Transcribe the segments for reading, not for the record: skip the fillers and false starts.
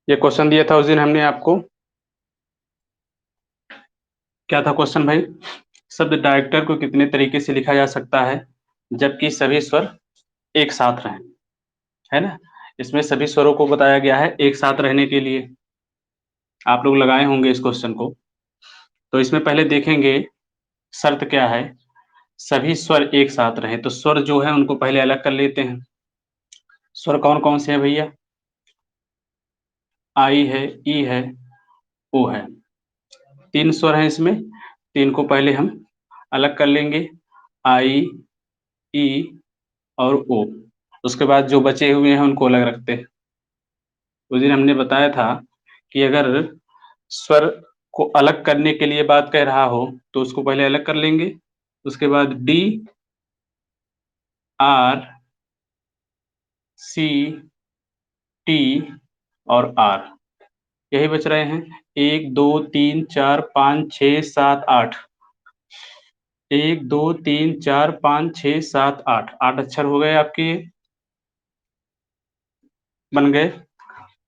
ये क्वेश्चन दिया था उस दिन हमने आपको। क्या था क्वेश्चन भाई? शब्द डायरेक्टर को कितने तरीके से लिखा जा सकता है जबकि सभी स्वर एक साथ रहें, है ना? इसमें सभी स्वरों को बताया गया है एक साथ रहने के लिए। आप लोग लगाए होंगे इस क्वेश्चन को। तो इसमें पहले देखेंगे शर्त क्या है। सभी स्वर एक साथ रहें, तो स्वर जो है उनको पहले अलग कर लेते हैं। स्वर कौन कौन से हैं भैया? आई है, ई है, ओ है। तीन स्वर हैं इसमें। तीन को पहले हम अलग कर लेंगे, आई, ई और ओ। उसके बाद जो बचे हुए हैं उनको अलग रखते हैं। उस दिन हमने बताया था कि अगर स्वर को अलग करने के लिए बात कह रहा हो तो उसको पहले अलग कर लेंगे। उसके बाद डी, आर, सी, टी और आर, यही बच रहे हैं। 1 2 3 4 5 6 7 8। 1 2 3 4 5 6 7 8, 8 अक्षर हो गए आपके, बन गए।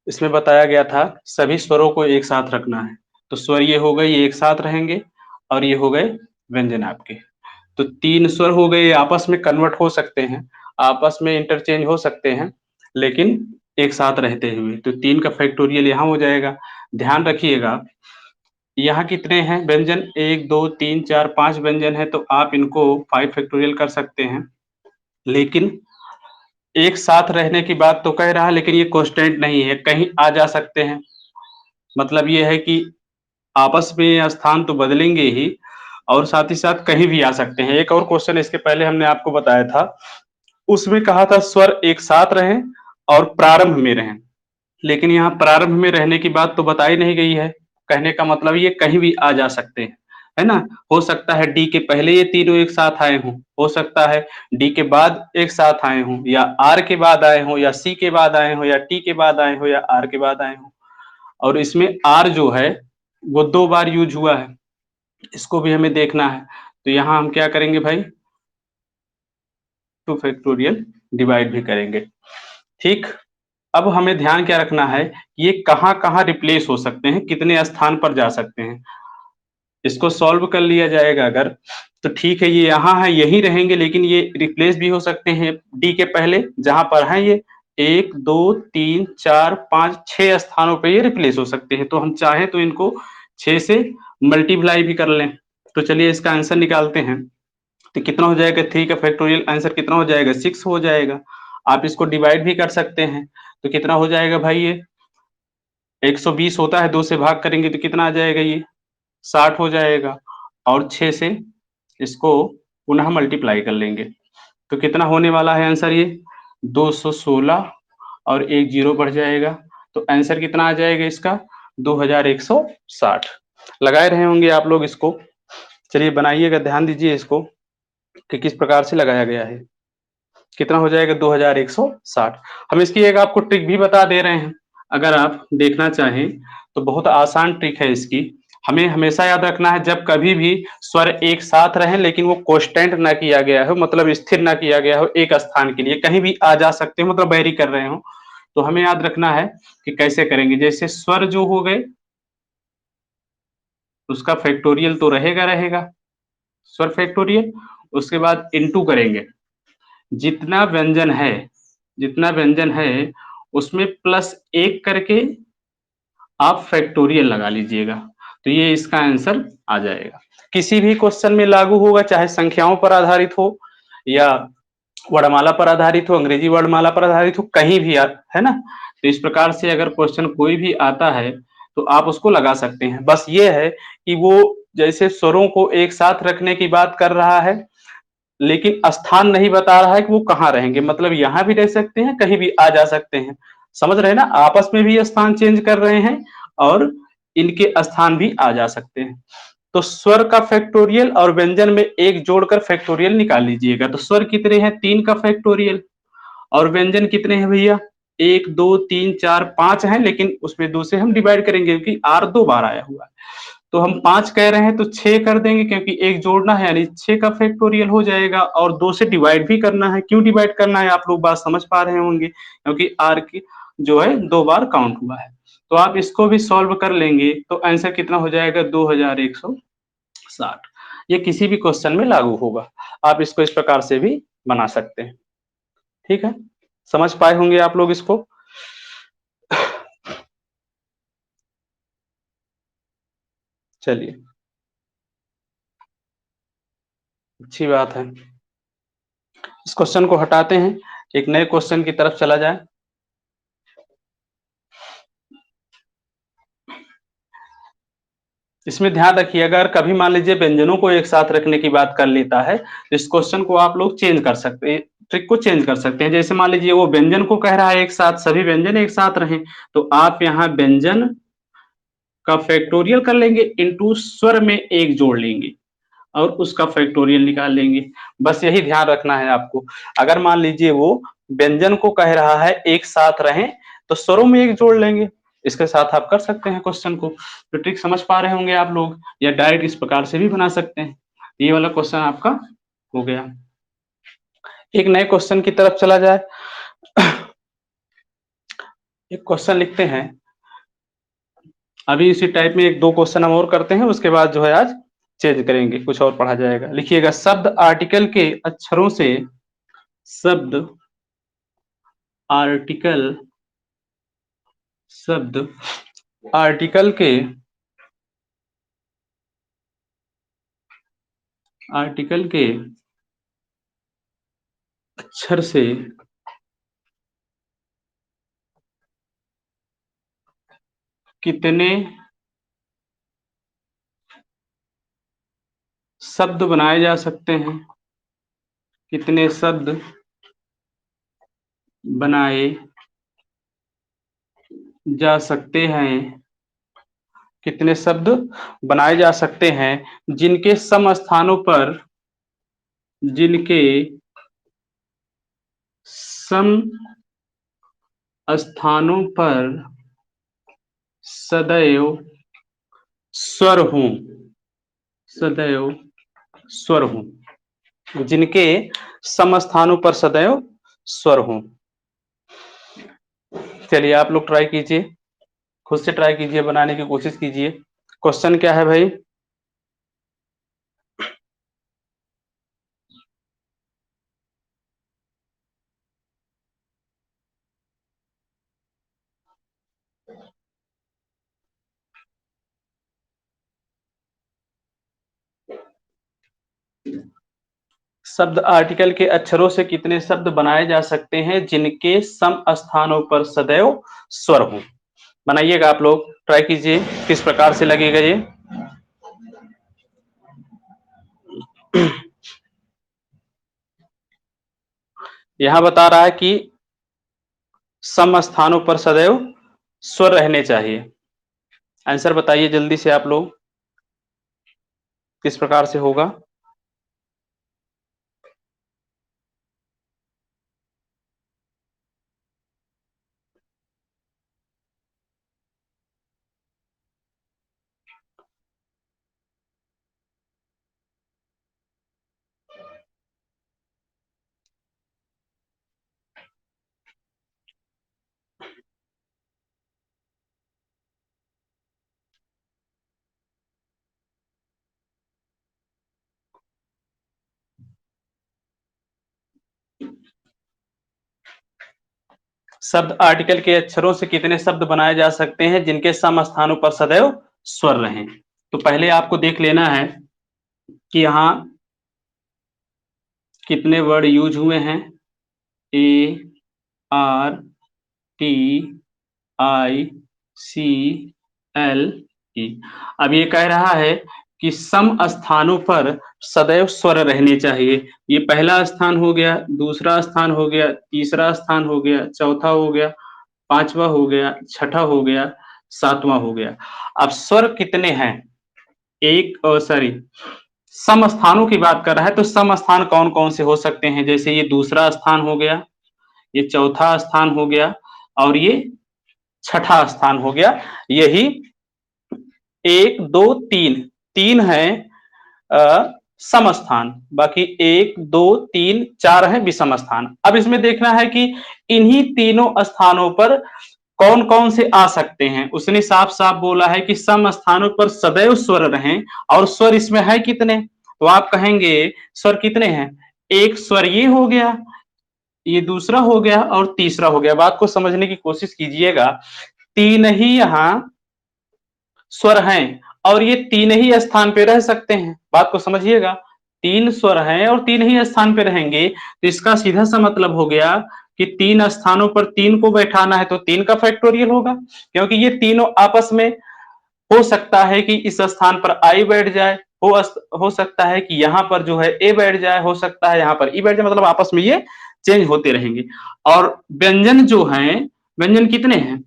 इसमें बताया गया था सभी स्वरों को एक साथ रखना है। तो स्वर ये हो गए, ये एक साथ रहेंगे, और ये हो गए व्यंजन आपके। तो तीन स्वर हो गए, ये आपस में कन्वर्ट हो सकते हैं, आपस में इंटरचेंज हो सकते हैं, लेकिन एक साथ रहते हुए। तो 3 का फैक्टोरियल यहाँ हो जाएगा। ध्यान रखिएगा, यहाँ कितने हैं व्यंजन? 1 2 3 4 5 व्यंजन है, तो आप इनको 5 फैक्टोरियल कर सकते हैं। लेकिन एक साथ रहने की बात तो कह रहा है, लेकिन ये कांस्टेंट नहीं है, कहीं आ जा सकते हैं। मतलब ये है कि आपस में स्थान तो बदलेंगे ही, और साथ ही साथ कहीं भी आ सकते हैं। एक और क्वेश्चन इसके पहले हमने आपको बताया था, उसमें कहा था स्वर एक साथ रहें और प्रारंभ में रहें, लेकिन यहाँ प्रारंभ में रहने की बात तो बताई नहीं गई है। कहने का मतलब ये कहीं भी आ जा सकते हैं, है ना? हो सकता है डी के पहले ये तीनों एक साथ आए हों, हो सकता है डी के बाद एक साथ आए हों, या आर के बाद आए हों, या सी के बाद आए हों, या टी के बाद आए हों, या आर के बाद आए हों। और इसमें आर जो है वो 2 बार यूज हुआ है, इसको भी हमें देखना है। तो यहाँ हम क्या करेंगे भाई? 2 फैक्टोरियल डिवाइड भी करेंगे। ठीक। अब हमें ध्यान क्या रखना है, ये कहाँ-कहाँ रिप्लेस हो सकते हैं, कितने स्थान पर जा सकते हैं। इसको सॉल्व कर लिया जाएगा अगर, तो ठीक है, ये यहाँ है, यहीं रहेंगे, लेकिन ये रिप्लेस भी हो सकते हैं डी के पहले, जहाँ पर हैं ये 1 2 3 4 5 6 स्थानों पे ये रिप्लेस हो सकते हैं। तो हम चाहें तो इनको 6 से मल्टीप्लाई भी कर लें। तो चलिए इसका आंसर निकालते हैं। तो कितना हो जाएगा? 3 का फैक्टोरियल आंसर कितना हो जाएगा? 6 हो जाएगा। आप इसको डिवाइड भी कर सकते हैं। तो कितना हो जाएगा भाई? ये 120 होता है, 2 से भाग करेंगे तो कितना आ जाएगा? ये 60 हो जाएगा, और 6 से इसको पुनः मल्टीप्लाई कर लेंगे। तो कितना होने वाला है आंसर? ये 216, और एक जीरो बढ़ जाएगा। तो आंसर कितना आ जाएगा इसका? 2160। लगाए रहे होंगे आप लोग इसको। चलिए बनाइएगा, ध्यान दीजिए इसको कि किस प्रकार से लगाया गया है। कितना हो जाएगा? 2160। हम इसकी एक आपको ट्रिक भी बता दे रहे हैं, अगर आप देखना चाहें तो बहुत आसान ट्रिक है इसकी। हमें हमेशा याद रखना है, जब कभी भी स्वर एक साथ रहें लेकिन वो कांस्टेंट ना किया गया हो, मतलब स्थिर ना किया गया हो, एक स्थान के लिए कहीं भी आ जा सकते हो, मतलब वैरी कर रहे हो, तो हमें याद रखना है कि कैसे करेंगे। जैसे स्वर जो हो गए उसका फैक्टोरियल तो रहेगा रहेगा, स्वर फैक्टोरियल। उसके बाद इनटू करेंगे, जितना व्यंजन है, जितना व्यंजन है उसमें प्लस 1 करके आप फैक्टोरियल लगा लीजिएगा, तो ये इसका आंसर आ जाएगा। किसी भी क्वेश्चन में लागू होगा, चाहे संख्याओं पर आधारित हो या वर्णमाला पर आधारित हो, अंग्रेजी वर्णमाला पर आधारित हो, कहीं भी है ना? तो इस प्रकार से अगर क्वेश्चन कोई भी आता है तो आप उसको लगा सकते हैं। बस ये है कि वो जैसे स्वरों को एक साथ रखने की बात कर रहा है, लेकिन स्थान नहीं बता रहा है कि वो कहाँ रहेंगे, मतलब यहाँ भी रह सकते हैं, कहीं भी आ जा सकते हैं। समझ रहे हैं ना? आपस में भी स्थान चेंज कर रहे हैं, और इनके स्थान भी आ जा सकते हैं। तो स्वर का फैक्टोरियल और व्यंजन में एक जोड़कर फैक्टोरियल निकाल लीजिएगा। तो स्वर कितने हैं? 3 का फैक्टोरियल। और व्यंजन कितने हैं भैया? 1 2 3 4 5 हैं, लेकिन उसमें 2 से हम डिवाइड करेंगे क्योंकि आर 2 बार आया हुआ है। तो हम 5 कह रहे हैं तो 6 कर देंगे, क्योंकि एक जोड़ना है, यानी 6 का फैक्टोरियल हो जाएगा, और 2 से डिवाइड भी करना है। क्यों डिवाइड करना है? आप लोग बात समझ पा रहे होंगे, क्योंकि आर की जो है 2 बार काउंट हुआ है। तो आप इसको भी सॉल्व कर लेंगे तो आंसर कितना हो जाएगा 2160। ये किसी भी क्वेश्चन में लागू होगा। आप इसको इस प्रकार से भी बना सकते हैं। ठीक है, समझ पाए होंगे आप लोग इसको। चलिए, अच्छी बात है। इस क्वेश्चन को हटाते हैं, एक नए क्वेश्चन की तरफ चला जाए। इसमें ध्यान रखिए, अगर कभी मान लीजिए व्यंजनों को एक साथ रखने की बात कर लेता है तो इस क्वेश्चन को आप लोग चेंज कर सकते हैं, ट्रिक को चेंज कर सकते हैं। जैसे मान लीजिए वो व्यंजन को कह रहा है एक साथ, सभी व्यंजन एक साथ रहें, तो आप यहाँ व्यंजन का फैक्टोरियल कर लेंगे, इनटू स्वर में एक जोड़ लेंगे और उसका फैक्टोरियल निकाल लेंगे। बस यही ध्यान रखना है आपको। अगर मान लीजिए वो व्यंजन को कह रहा है एक साथ रहें तो स्वरों में एक जोड़ लेंगे। इसके साथ आप कर सकते हैं क्वेश्चन को। तो ट्रिक समझ पा रहे होंगे आप लोग, या डायरेक्ट इस प्रकार से भी बना सकते हैं। ये वाला क्वेश्चन आपका हो गया। एक नए क्वेश्चन की तरफ चला जाए। एक क्वेश्चन लिखते हैं, अभी इसी टाइप में एक दो क्वेश्चन हम और करते हैं, उसके बाद जो है आज चेंज करेंगे, कुछ और पढ़ा जाएगा। लिखिएगा, शब्द आर्टिकल के अक्षरों से, शब्द आर्टिकल, शब्द आर्टिकल के, आर्टिकल के अक्षर से कितने शब्द बनाए जा सकते हैं, कितने शब्द बनाए जा सकते हैं, कितने शब्द बनाए जा सकते हैं जिनके सम स्थानों पर, जिनके सम स्थानों पर सदैव स्वर हूं, सदैव स्वर हूं, जिनके सम स्थानों पर सदैव स्वर हूं। चलिए आप लोग ट्राई कीजिए, खुद से ट्राई कीजिए, बनाने की कोशिश कीजिए। क्वेश्चन क्या है भाई? शब्द आर्टिकल के अक्षरों से कितने शब्द बनाए जा सकते हैं जिनके सम स्थानों पर सदैव स्वर हो? बनाइएगा आप लोग, ट्राई कीजिए, किस प्रकार से लगेगा ये। यहां बता रहा है कि सम स्थानों पर सदैव स्वर रहने चाहिए। आंसर बताइए जल्दी से आप लोग, किस प्रकार से होगा? शब्द आर्टिकल के अक्षरों से कितने शब्द बनाए जा सकते हैं जिनके सम स्थानों पर सदैव स्वर रहें? तो पहले आपको देख लेना है कि यहाँ कितने वर्ड यूज हुए हैं। A R T I C L E. अब ये कह रहा है कि सम स्थानों पर सदैव स्वर रहने चाहिए। ये पहला स्थान हो गया, दूसरा स्थान हो गया, तीसरा स्थान हो गया, चौथा हो गया, पांचवा हो गया, छठा हो गया, सातवां हो गया। अब स्वर कितने हैं? एक सॉरी, सम स्थानों की बात कर रहा है तो सम स्थान कौन कौन से हो सकते हैं? जैसे ये दूसरा स्थान हो गया, ये चौथा स्थान हो गया और ये छठा स्थान हो गया। यही एक दो तीन, तीन है सम स्थान, बाकी एक दो तीन चार है विषम स्थान। अब इसमें देखना है कि इन्हीं तीनों स्थानों पर कौन कौन से आ सकते हैं? उसने साफ साफ बोला है कि सम स्थानों पर सदैव स्वर रहें, और स्वर इसमें है कितने? तो आप कहेंगे स्वर कितने हैं? एक स्वर ये हो गया, ये दूसरा हो गया और तीसरा हो गया। बात को समझने की कोशिश कीजिएगा, तीन ही यहाँ स्वर हैं और ये तीन ही स्थान पे रह सकते हैं। बात को समझिएगा, तीन स्वर हैं और तीन ही स्थान पे रहेंगे, तो इसका सीधा सा मतलब हो गया कि तीन स्थानों पर तीन को बैठाना है तो तीन का फैक्टोरियल होगा, क्योंकि ये तीनों आपस में, हो सकता है कि इस स्थान पर आई बैठ जाए, हो सकता है कि यहाँ पर जो है ए बैठ जाए, हो सकता है यहाँ पर ई बैठ जाए, मतलब आपस में ये चेंज होते रहेंगे। और व्यंजन जो हैं, व्यंजन कितने हैं?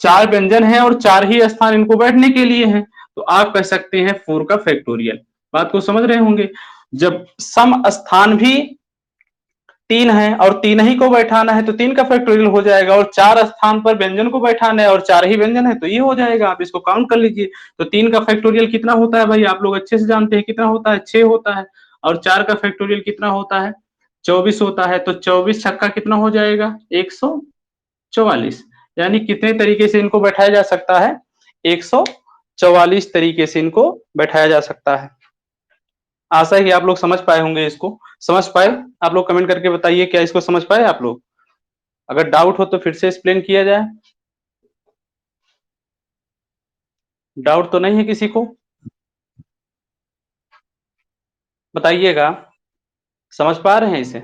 चार व्यंजन है और चार ही स्थान इनको बैठने के लिए हैं, तो आप कह सकते हैं 4 का फैक्टोरियल। बात को समझ रहे होंगे। जब सम स्थान भी तीन है और तीन ही को बैठाना है तो तीन का फैक्टोरियल हो जाएगा, और चार स्थान पर व्यंजन को बैठाना है और चार ही व्यंजन है तो ये हो जाएगा। आप इसको काउंट कर लीजिए। तो तीन का फैक्टोरियल कितना होता है भाई? आप लोग अच्छे से जानते हैं कितना होता है, 6 होता है। और चार का फैक्टोरियल कितना होता है? 24 होता है। तो 24 छक्का कितना हो जाएगा? 144। यानी कितने तरीके से इनको बैठाया जा सकता है? 144 तरीके से इनको बैठाया जा सकता है। आशा है कि आप लोग समझ पाए होंगे। इसको समझ पाए? आप लोग कमेंट करके बताइए, क्या इसको समझ पाए आप लोग? अगर डाउट हो तो फिर से एक्सप्लेन किया जाए। डाउट तो नहीं है किसी को? बताइएगा, समझ पा रहे हैं इसे?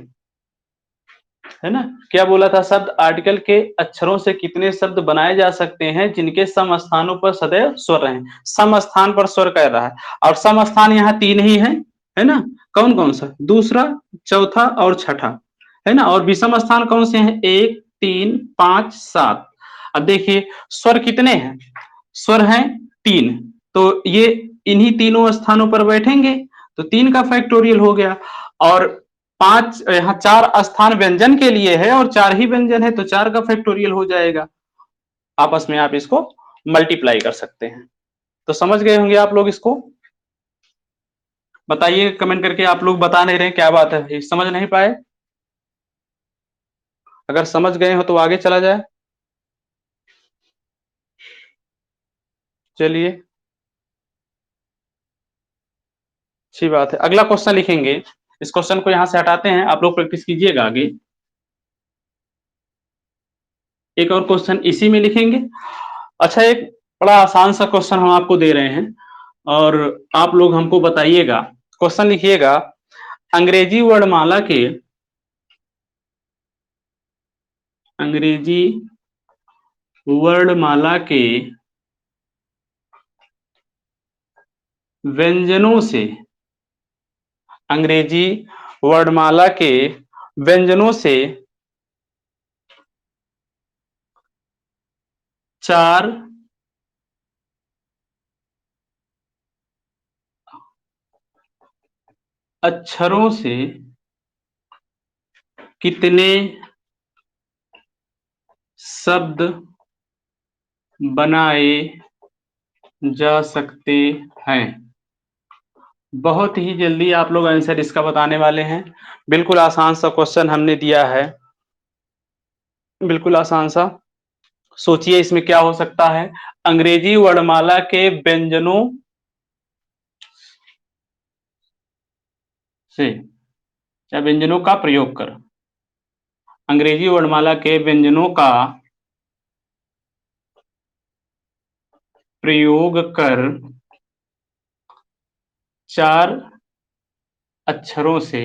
है ना? क्या बोला था? शब्द आर्टिकल के अक्षरों से कितने शब्द बनाए जा सकते हैं जिनके सम स्थानों पर सदैव स्वर रहें? सम स्थान पर स्वर कह रहा है, और सम स्थान यहाँ तीन ही है ना? कौन कौन सा? दूसरा, चौथा और छठा, है ना? और विषम स्थान कौन से हैं? 1, 3, 5, 7। अब देखिए स्वर कितने हैं? स्वर हैं 3, तो ये इन्हीं तीनों स्थानों पर बैठेंगे, तो 3 का फैक्टोरियल हो गया। और 5 यहाँ 4 स्थान व्यंजन के लिए है और 4 ही व्यंजन है, तो 4 का फैक्टोरियल हो जाएगा। आपस में आप इसको मल्टीप्लाई कर सकते हैं। तो समझ गए होंगे आप लोग इसको? बताइए कमेंट करके। आप लोग बता नहीं रहे, क्या बात है? समझ नहीं पाए? अगर समझ गए हो तो आगे चला जाए। चलिए, अच्छी बात है। अगला क्वेश्चन लिखेंगे। इस क्वेश्चन को यहां से हटाते हैं, आप लोग प्रैक्टिस कीजिएगा आगे। एक और क्वेश्चन इसी में लिखेंगे। अच्छा, एक बड़ा आसान सा क्वेश्चन हम आपको दे रहे हैं और आप लोग हमको बताइएगा। क्वेश्चन लिखिएगा, अंग्रेजी वर्णमाला के अंग्रेजी वर्णमाला के व्यंजनों से, अंग्रेजी वर्णमाला के व्यंजनों से 4 अक्षरों से कितने शब्द बनाए जा सकते हैं? बहुत ही जल्दी आप लोग आंसर इसका बताने वाले हैं। बिल्कुल आसान सा क्वेश्चन हमने दिया है, बिल्कुल आसान सा। सोचिए इसमें क्या हो सकता है? अंग्रेजी वर्णमाला के व्यंजनों से, या व्यंजनों का प्रयोग कर, अंग्रेजी वर्णमाला के व्यंजनों का प्रयोग कर 4 अक्षरों से,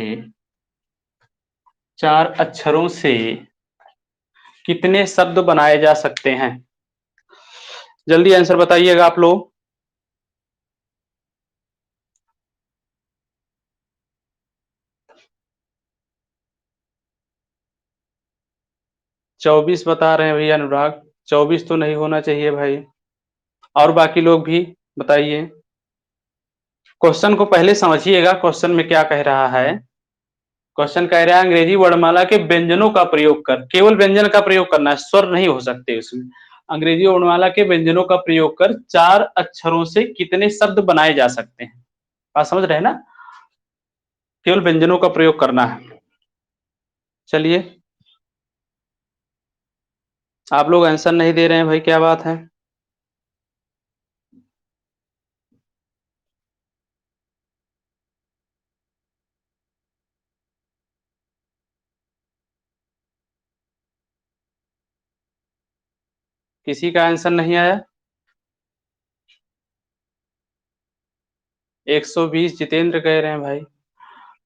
4 अक्षरों से कितने शब्द बनाए जा सकते हैं? जल्दी आंसर बताइएगा आप लोग। 24 बता रहे हैं भैया अनुराग। 24 तो नहीं होना चाहिए भाई। और बाकी लोग भी बताइए। क्वेश्चन को पहले समझिएगा, क्वेश्चन में क्या कह रहा है। क्वेश्चन कह रहा है अंग्रेजी वर्णमाला के व्यंजनों का प्रयोग कर, केवल व्यंजन का प्रयोग करना है, स्वर नहीं हो सकते उसमें। अंग्रेजी वर्णमाला के व्यंजनों का प्रयोग कर 4 अक्षरों से कितने शब्द बनाए जा सकते हैं? बात समझ रहे हैं ना? केवल व्यंजनों का प्रयोग करना है। चलिए, आप लोग आंसर नहीं दे रहे हैं भाई, क्या बात है? किसी का आंसर नहीं आया? 120 जितेंद्र कह रहे हैं भाई।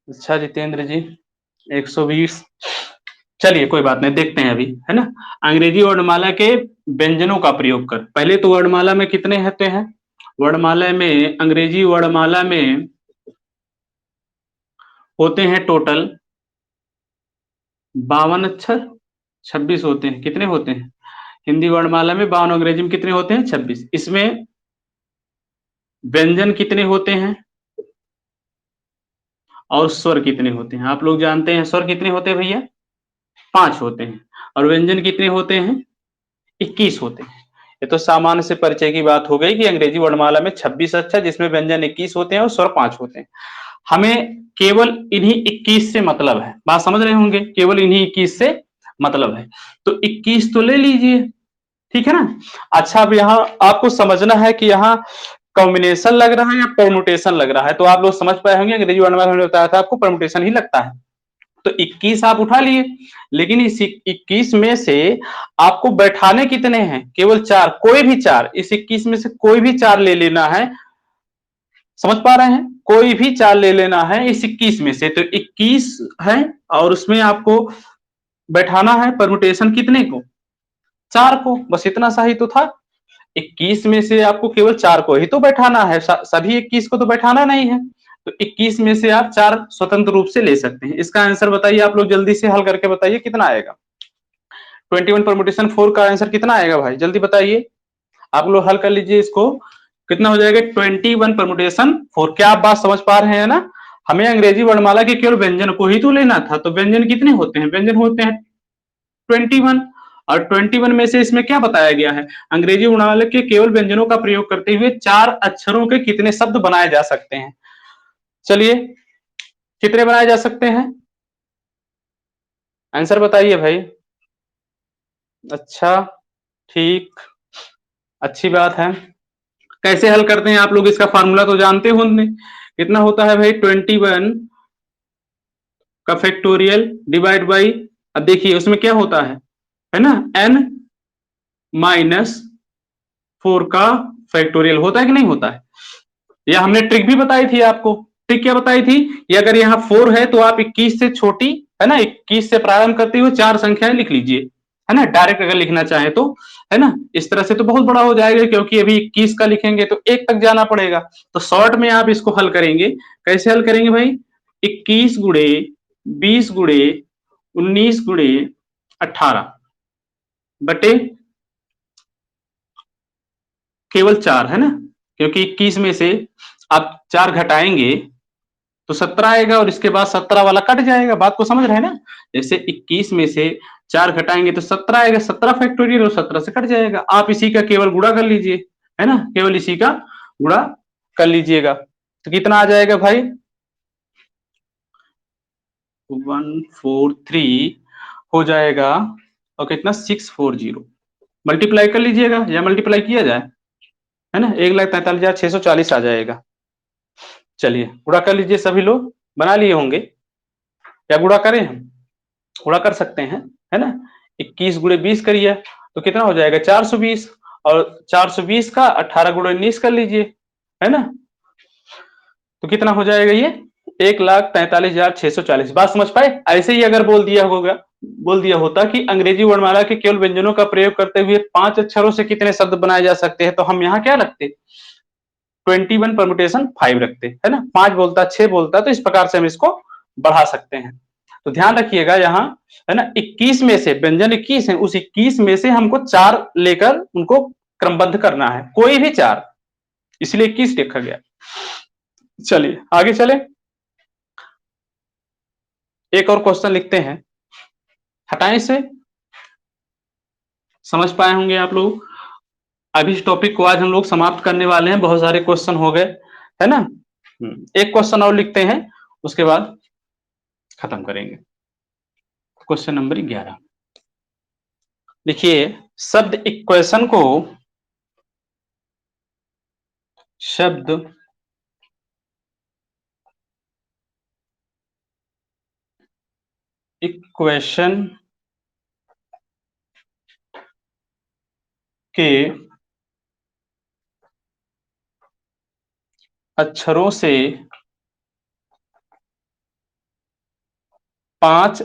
अच्छा जितेंद्र जी, 120। चलिए कोई बात नहीं, देखते हैं अभी, है ना। अंग्रेजी वर्णमाला के व्यंजनों का प्रयोग कर। पहले तो वर्णमाला में कितने होते हैं? वर्णमाला में, अंग्रेजी वर्णमाला में होते हैं टोटल 52 अक्षर, 26 होते हैं। कितने होते हैं? हिंदी वर्णमाला में 52, अंग्रेजी में कितने होते हैं? 26। इसमें व्यंजन कितने होते हैं और स्वर कितने होते हैं? आप लोग जानते हैं स्वर कितने होते हैं भैया? 5 होते हैं। और व्यंजन कितने होते हैं? 21 होते हैं। ये तो सामान्य से परिचय की बात हो गई कि अंग्रेजी वर्णमाला में 26 अक्षर, जिसमें व्यंजन 21 होते हैं और स्वर 5 होते हैं। हमें केवल इन्हीं 21 से मतलब है। बात समझ रहे होंगे, केवल इन्हीं 21 से मतलब है। तो 21 तो ले लीजिए, ठीक है ना। अच्छा, अब यहाँ आपको समझना है कि यहाँ कॉम्बिनेशन लग रहा है या परमुटेशन लग रहा है। तो आप लोग समझ पाए होंगे, अंग्रेजी वर्णमाला में बताया था आपको परमुटेशन ही लगता है। तो 21 आप उठा लिए, लेकिन इस 21 में से आपको बैठाने कितने हैं? केवल 4। कोई भी 4, इस 21 में से कोई भी 4 ले लेना है। समझ पा रहे हैं? कोई भी 4 ले लेना है इस 21 में से। तो 21 है और उसमें आपको बैठाना है परमुटेशन कितने को? 4 को। बस इतना सा ही तो था। 21 में से आपको केवल 4 को ही तो बैठाना है, सभी 21 को तो बैठाना नहीं है। तो 21 में से आप 4 स्वतंत्र रूप से ले सकते हैं। इसका आंसर बताइए आप लोग, जल्दी से हल करके बताइए कितना आएगा। 21 परमुटेशन 4 का आंसर कितना आएगा भाई, जल्दी बताइए। आप लोग हल कर लीजिए इसको। कितना हो जाएगा 21 परमुटेशन 4? क्या आप बात समझ पा रहे हैं ना? हमें अंग्रेजी वर्णमाला के केवल व्यंजन को ही तो लेना था। तो व्यंजन कितने होते हैं? व्यंजन होते हैं 21। और 21 में से इसमें क्या बताया गया है? अंग्रेजी वर्णमाला के केवल व्यंजनों का प्रयोग करते हुए 4 अक्षरों के कितने शब्द बनाए जा सकते हैं? चलिए, कितने बनाए जा सकते हैं? आंसर बताइए भाई। अच्छा, ठीक, अच्छी बात है। कैसे हल करते हैं आप लोग? इसका फार्मूला तो जानते होंगे। कितना होता है भाई? 21 का फैक्टोरियल डिवाइड बाई, अब देखिए उसमें क्या होता है ना, n माइनस 4 का फैक्टोरियल होता है कि नहीं होता है? या हमने ट्रिक भी बताई थी आपको। ट्रिक क्या बताई थी? ये अगर यहाँ 4 है तो आप 21 से छोटी, है ना, 21 से प्रारंभ करते हुए 4 संख्याएं लिख लीजिए, है ना, डायरेक्ट अगर लिखना चाहे तो, है ना। इस तरह से तो बहुत बड़ा हो जाएगा, क्योंकि अभी 21 का लिखेंगे तो 1 तक जाना पड़ेगा। तो शॉर्ट में आप इसको हल करेंगे। कैसे हल करेंगे भाई? 21 गुणे 20 गुणे 19 गुणे 18 बटे केवल 4, है ना। क्योंकि 21 में से आप 4 घटाएंगे तो 17 आएगा और इसके बाद 17 वाला कट जाएगा। बात को समझ रहे हैं ना? जैसे 21 में से 4 घटाएंगे तो 17 आएगा, 17 फैक्टोरियल और 17 से कट जाएगा। आप इसी का केवल गुणा कर लीजिए, है ना, केवल इसी का गुणा कर लीजिएगा। तो कितना आ जाएगा भाई? 143 हो जाएगा। और कितना? 640। मल्टीप्लाई कर लीजिएगा या मल्टीप्लाई किया जाए, है ना। 1,43,640 आ जाएगा। चलिए गुणा कर लीजिए, सभी लोग बना लिए होंगे। या गुणा करें हम? गुणा कर सकते हैं, है ना। 21 गुणे 20 करिए तो कितना हो जाएगा? 420। और 420 का 18 गुणे 19 कर लीजिए, है ना। तो कितना हो जाएगा ये? 1,43,640। बात समझ पाए? ऐसे ही अगर बोल दिया होता कि अंग्रेजी वर्णमाला के केवल व्यंजनों का प्रयोग करते हुए 5 अक्षरों से कितने शब्द बनाए जा सकते हैं, तो हम यहाँ क्या रखते? 21 परमुटेशन 5 रखते, है ना। 5 बोलता, 6 बोलता, तो इस प्रकार से हम इसको बढ़ा सकते हैं। तो ध्यान रखिएगा यहाँ, है ना, 21 में से व्यंजन 21 है, उस 21 में से हमको 4 लेकर उनको क्रमबद्ध करना है, कोई भी 4, इसलिए 21 लिखा गया। चलिए आगे चले, एक और क्वेश्चन लिखते हैं। हटाएं इसे। समझ पाए होंगे आप लोग। अभी इस टॉपिक को आज हम लोग समाप्त करने वाले हैं, बहुत सारे क्वेश्चन हो गए, है ना। एक क्वेश्चन और लिखते हैं, उसके बाद खत्म करेंगे। क्वेश्चन नंबर 11 देखिए, शब्द इक्वेशन को शब्द इक्वेशन के अक्षरों से पांच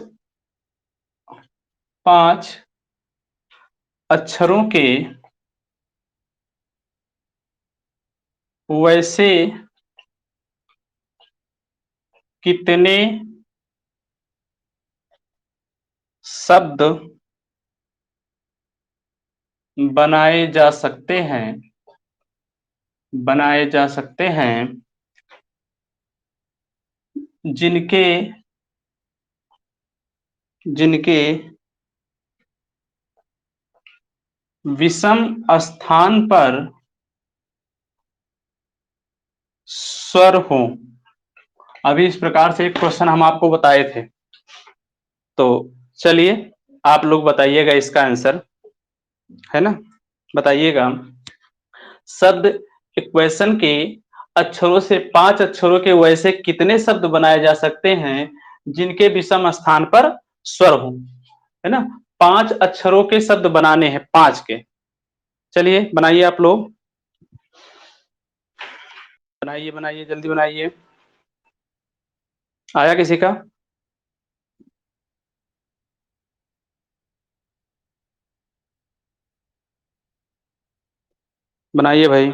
पांच अक्षरों के वैसे कितने शब्द बनाए जा सकते हैं जिनके जिनके विषम स्थान पर स्वर हो। अभी इस प्रकार से एक क्वेश्चन हम आपको बताए थे, तो चलिए आप लोग बताइएगा इसका आंसर, है ना, बताइएगा। शब्द इक्वेशन के अक्षरों से पांच अक्षरों के वैसे कितने शब्द बनाए जा सकते हैं जिनके विषम स्थान पर स्वर हो, है ना। पांच अक्षरों के शब्द बनाने हैं, पांच के। चलिए बनाइए आप लोग, बनाइए बनाइए, जल्दी बनाइए। आया किसी का? बनाइए भाई।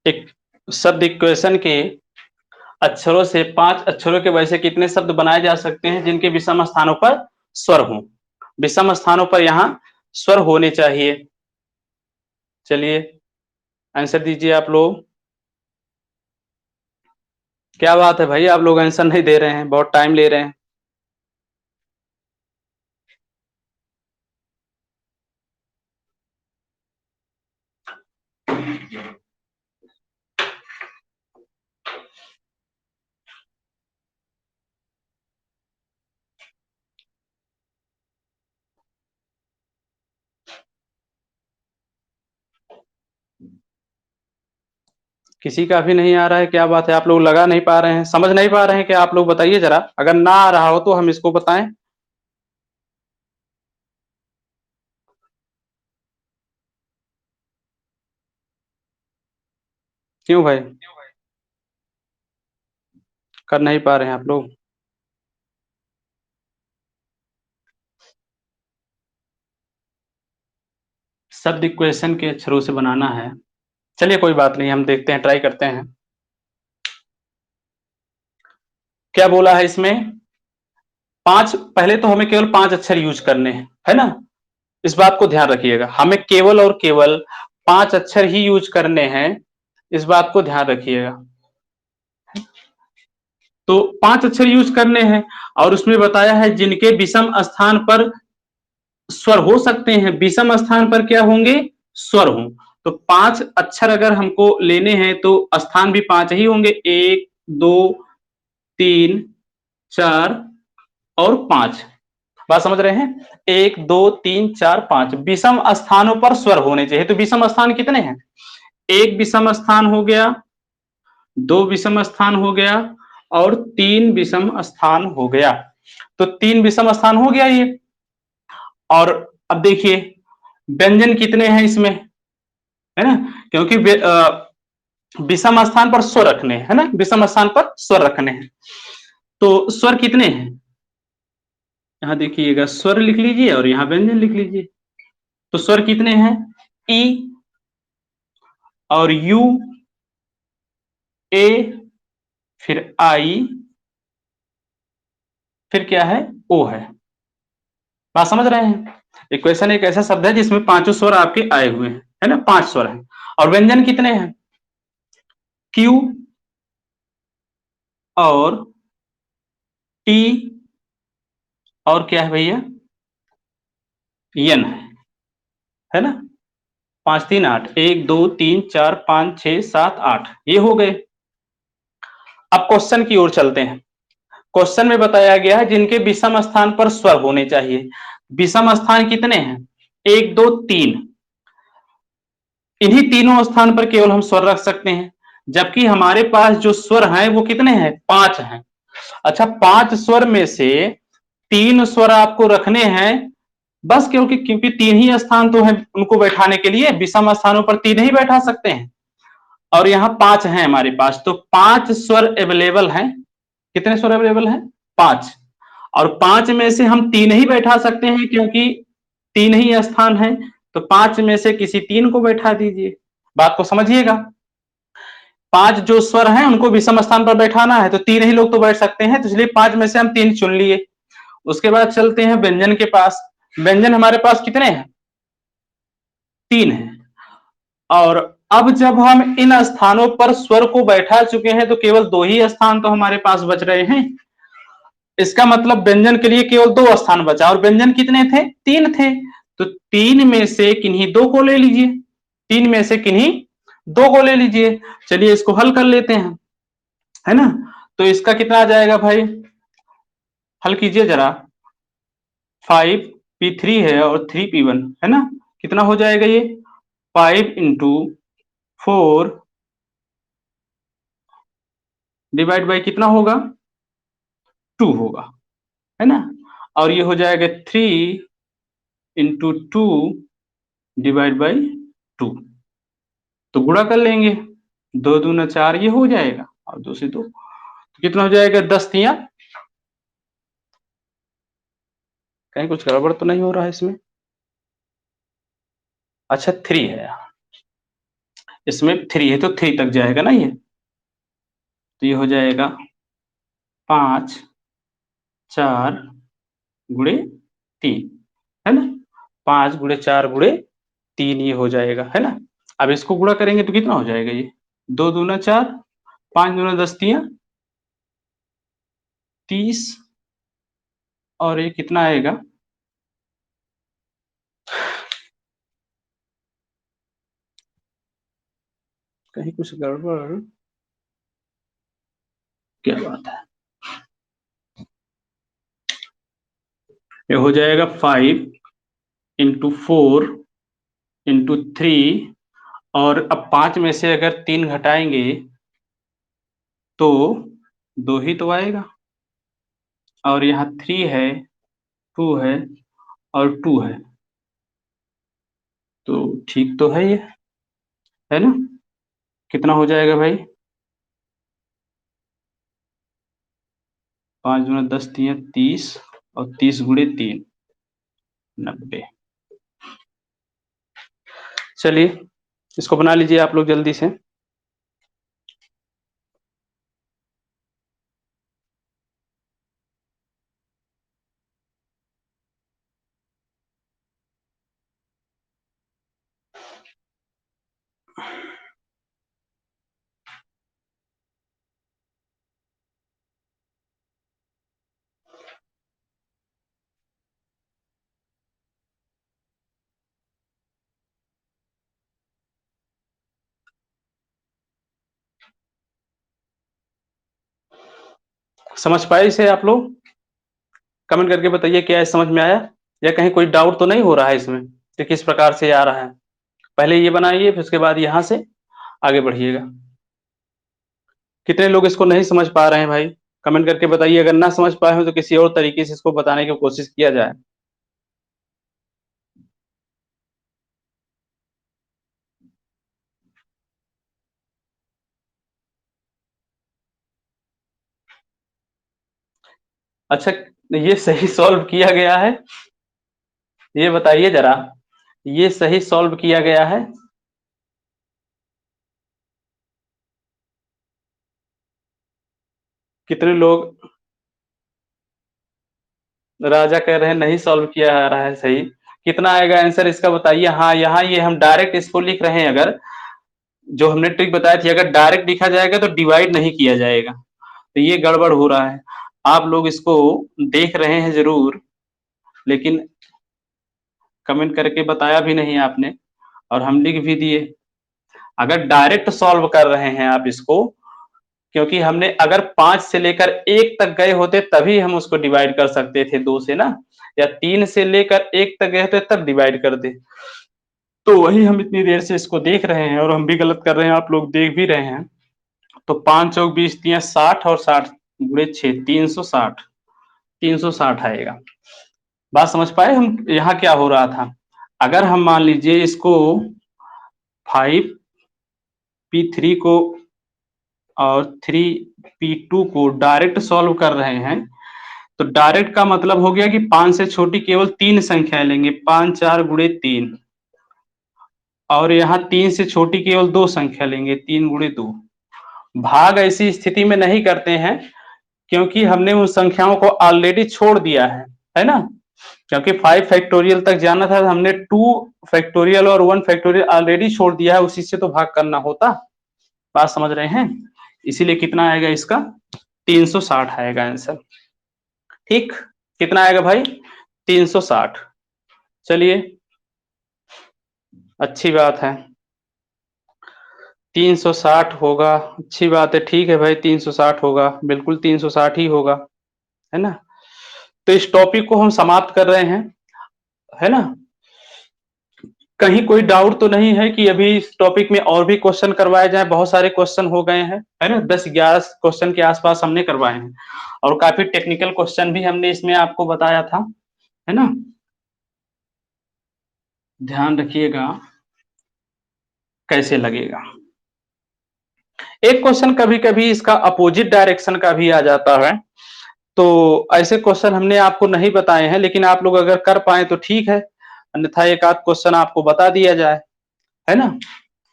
एक शब्द इक्वेशन के अक्षरों से पांच अक्षरों के वैसे कितने शब्द बनाए जा सकते हैं जिनके विषम स्थानों पर स्वर हो। विषम स्थानों पर यहाँ स्वर होने चाहिए। चलिए आंसर दीजिए आप लोग। क्या बात है भाई, आप लोग आंसर नहीं दे रहे हैं, बहुत टाइम ले रहे हैं। किसी का भी नहीं आ रहा है, क्या बात है, आप लोग लगा नहीं पा रहे हैं, समझ नहीं पा रहे हैं? क्या आप लोग बताइए जरा, अगर ना आ रहा हो तो हम इसको बताएं। क्यों भाई, कर नहीं पा रहे हैं आप लोग? शब्द इक्वेशन के अक्षरों से बनाना है। चलिए कोई बात नहीं, हम देखते हैं, ट्राई करते हैं। क्या बोला है इसमें? पांच, पहले तो हमें केवल पांच अक्षर यूज करने हैं, है ना। इस बात को ध्यान रखिएगा, हमें केवल और केवल पांच अक्षर ही यूज करने हैं, इस बात को ध्यान रखिएगा। तो पांच अक्षर यूज करने हैं, और उसमें बताया है जिनके विषम स्थान पर स्वर हो सकते हैं। विषम स्थान पर क्या होंगे? स्वर हों। तो पांच अक्षर अगर हमको लेने हैं तो स्थान भी पांच ही होंगे, एक, दो, तीन, चार और पांच। बात समझ रहे हैं? एक, दो, तीन, चार, पांच विषम स्थानों पर स्वर होने चाहिए। तो विषम स्थान कितने हैं? एक विषम स्थान हो गया, दो विषम स्थान हो गया और तीन विषम स्थान हो गया। तो तीन विषम स्थान हो गया ये। और अब देखिए व्यंजन कितने हैं इसमें, है ना, क्योंकि विषम स्थान पर स्वर रखने हैं, है ना, विषम स्थान पर स्वर रखने हैं। तो स्वर कितने हैं? यहां देखिएगा, स्वर लिख लीजिए और यहां व्यंजन लिख लीजिए। तो स्वर कितने हैं? ई और यू, ए, फिर आई, फिर क्या है? ओ है। बात समझ रहे हैं? इक्वेशन एक ऐसा शब्द है जिसमें पांचों स्वर आपके आए हुए हैं, है ना, पांच स्वर हैं। और व्यंजन कितने हैं? क्यू और टी और क्या है भैया, यन है ना। 5 3 8, 1 2 3 4 5 6 7 8, ये हो गए। अब क्वेश्चन की ओर चलते हैं। क्वेश्चन में बताया गया है जिनके विषम स्थान पर स्वर होने चाहिए। विषम स्थान कितने हैं, 1 2 3। इन्हीं तीनों स्थान पर केवल हम स्वर रख सकते हैं, जबकि हमारे पास जो स्वर हैं वो कितने हैं, 5 हैं। अच्छा, 5 स्वर में से 3 स्वर आपको रखने हैं बस, क्योंकि 3 ही स्थान तो है उनको बैठाने के लिए, विषम स्थानों पर 3 ही बैठा सकते हैं, और यहाँ 5 हैं हमारे पास, तो 5 स्वर अवेलेबल हैं। कितने स्वर अवेलेबल हैं, 5। और 5 में से हम 3 ही बैठा सकते हैं, क्योंकि 3 ही स्थान है, तो 5 में से किसी 3 को बैठा दीजिए। बात को समझिएगा, 5 जो स्वर हैं उनको विषम स्थान पर बैठाना है, तो 3 ही लोग तो बैठ सकते हैं, तो इसलिए 5 में से हम 3 चुन लिए। उसके बाद चलते हैं व्यंजन के पास। व्यंजन हमारे पास कितने हैं, 3 हैं। और अब जब हम इन स्थानों पर स्वर को बैठा चुके हैं, तो केवल 2 ही स्थान तो हमारे पास बच रहे हैं। इसका मतलब व्यंजन के लिए केवल 2 स्थान बचा, और व्यंजन कितने थे, 3 थे। तो 3 में से किन्हीं 2 को ले लीजिए, 3 में से किन्हीं 2 को ले लीजिए। चलिए इसको हल कर लेते हैं, है ना। तो इसका कितना आ जाएगा भाई, हल कीजिए जरा। 5p3 है और 3p1 है ना, कितना हो जाएगा ये, 5 इंटू 4 डिवाइड बाई कितना होगा, 2 होगा, है ना। और ये हो जाएगा 3 इंटू 2 डिवाइड बाई 2, तो गुणा कर लेंगे, 2 दूना 4 ये हो जाएगा, और 2 से 2, तो कितना हो जाएगा, 10 तिया। कहीं कुछ गड़बड़ तो नहीं हो रहा है इसमें, अच्छा 3 है, इसमें 3 है तो 3 तक जाएगा ना ये, तो ये हो जाएगा 5 4 गुणे 3, है ना। 5 गुणे 4 गुणे 3 ये हो जाएगा, है ना। अब इसको गुणा करेंगे तो कितना हो जाएगा ये, 2 दूना 4, 5 दूना 10 तिया 30, और ये कितना आएगा, कहीं कुछ गड़बड़, क्या बात है, ये हो जाएगा 5 इंटू 4 इंटू 3, और अब 5 में से अगर 3 घटाएंगे तो 2 ही तो आएगा, और यहाँ 3 है, 2 है, और 2 है, तो ठीक तो है ये, है ना। कितना हो जाएगा भाई, 5 दूना 10 तिया 30, और 30 गुणे 3 90। चलिए इसको बना लीजिए आप लोग जल्दी से। समझ पाए इसे आप लोग, कमेंट करके बताइए क्या समझ में आया, या कहीं कोई डाउट तो नहीं हो रहा है इसमें कि किस प्रकार से आ रहा है। पहले ये बनाइए, फिर उसके बाद यहां से आगे बढ़िएगा। कितने लोग इसको नहीं समझ पा रहे हैं भाई, कमेंट करके बताइए। अगर ना समझ पाए हो तो किसी और तरीके से इसको बताने की कोशिश किया जाए। अच्छा, ये सही सॉल्व किया गया है, ये बताइए जरा, ये सही सॉल्व किया गया है। कितने लोग, राजा कह रहे हैं नहीं सॉल्व किया जा रहा है सही। कितना आएगा आंसर इसका बताइए। हाँ, यहाँ ये हम डायरेक्ट इसको लिख रहे हैं, अगर जो हमने ट्रिक बताई थी अगर डायरेक्ट लिखा जाएगा तो डिवाइड नहीं किया जाएगा, तो ये गड़बड़ हो रहा है। आप लोग इसको देख रहे हैं जरूर, लेकिन कमेंट करके बताया भी नहीं आपने और हम लिख भी दिए। अगर डायरेक्ट सॉल्व कर रहे हैं आप इसको, क्योंकि हमने अगर 5 से लेकर 1 तक गए होते तभी हम उसको डिवाइड कर सकते थे 2 से ना, या 3 से लेकर 1 तक गए होते तब डिवाइड कर दे। तो वही हम इतनी देर से इसको देख रहे हैं और हम भी गलत कर रहे हैं, आप लोग देख भी रहे हैं। तो 5 चौक 20 तियां 60 और 60 गुणे 6 360, 360 आएगा। बात समझ पाए हम यहाँ क्या हो रहा था? अगर हम मान लीजिए इसको 5p3 को और 3p2 को डायरेक्ट सॉल्व कर रहे हैं, तो डायरेक्ट का मतलब हो गया कि 5 से छोटी केवल 3 संख्याएं लेंगे, 5 4 गुणे 3, और यहाँ 3 से छोटी केवल 2 संख्या लेंगे, 3 गुणे 2। भाग ऐसी स्थिति में नहीं करते हैं क्योंकि हमने उन संख्याओं को ऑलरेडी छोड़ दिया है ना? क्योंकि 5 फैक्टोरियल तक जाना था, हमने 2 फैक्टोरियल और 1 फैक्टोरियल ऑलरेडी छोड़ दिया है, उसी से तो भाग करना होता। बात समझ रहे हैं? इसीलिए कितना आएगा इसका? 360 आएगा आंसर। ठीक, कितना आएगा भाई? 360। चलिए, अच्छी बात है, 360 होगा, अच्छी बात है, ठीक है भाई 360 होगा, बिल्कुल 360 ही होगा, है ना? तो इस टॉपिक को हम समाप्त कर रहे हैं, है ना? कहीं कोई डाउट तो नहीं है कि अभी इस टॉपिक में और भी क्वेश्चन करवाए जाएं? बहुत सारे क्वेश्चन हो गए हैं, है ना? 10-11 क्वेश्चन के आसपास हमने करवाए हैं और काफी टेक्निकल क्वेश्चन भी हमने इसमें आपको बताया था, है ना? ध्यान रखिएगा कैसे लगेगा। एक क्वेश्चन कभी-कभी इसका अपोजिट डायरेक्शन का भी आ जाता है, तो ऐसे क्वेश्चन हमने आपको नहीं बताए हैं, लेकिन आप लोग अगर कर पाए तो ठीक है, अन्यथा एक आध क्वेश्चन आपको बता दिया जाए, है ना?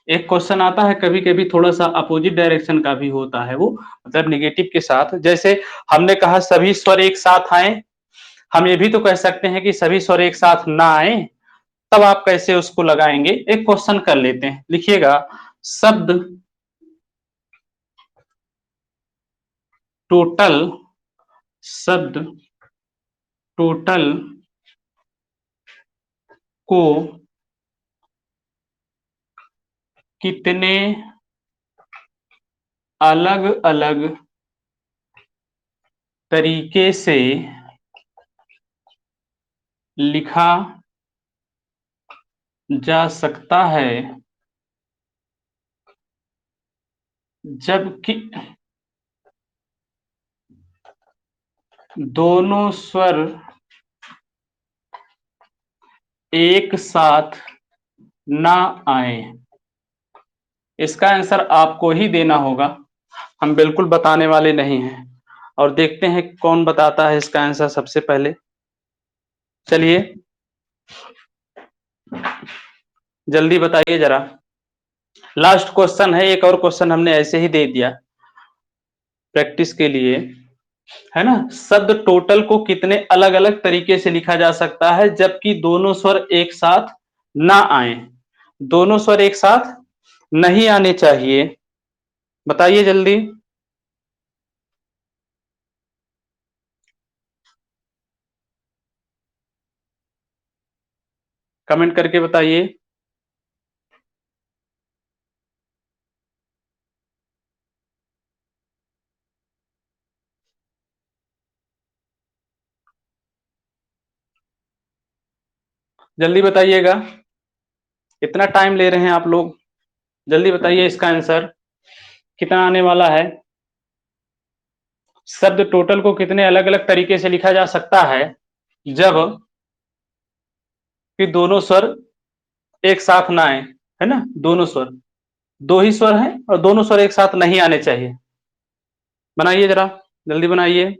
एक क्वेश्चन आता है कभी-कभी थोड़ा-सा अपोजिट डायरेक्शन का भी होता है वो, मतलब नेगेटिव के साथ। जैसे हमने कहा सभी स्वर एक साथ आएँ, हम ये भी तो कह सकते हैं कि सभी स्वर एक साथ ना आएँ, तब आप कैसे उसको लगाएँगे? एक क्वेश्चन कर लेते हैं, लिखिएगा शब्द टोटल, शब्द टोटल को कितने अलग-अलग तरीके से लिखा जा सकता है, जबकि दोनों स्वर एक साथ ना आए? इसका आंसर आपको ही देना होगा, हम बिल्कुल बताने वाले नहीं हैं। और देखते हैं कौन बताता है इसका आंसर सबसे पहले। चलिए, जल्दी बताइए जरा। लास्ट क्वेश्चन है, एक और क्वेश्चन हमने ऐसे ही दे दिया प्रैक्टिस के लिए, है ना? शब्द टोटल को कितने अलग-अलग तरीके से लिखा जा सकता है जबकि दोनों स्वर एक साथ ना आए? दोनों स्वर एक साथ नहीं आने चाहिए, बताइए जल्दी। कमेंट करके बताइए। जल्दी बताइएगा, इतना टाइम ले रहे हैं आप लोग, जल्दी बताइए इसका आंसर कितना आने वाला है। शब्द टोटल को कितने अलग-अलग तरीके से लिखा जा सकता है जब कि दोनों स्वर एक साथ ना आए, है ना? दोनों स्वर, दो ही स्वर हैं और दोनों स्वर एक साथ नहीं आने चाहिए। बनाइए जरा, जल्दी बनाइए।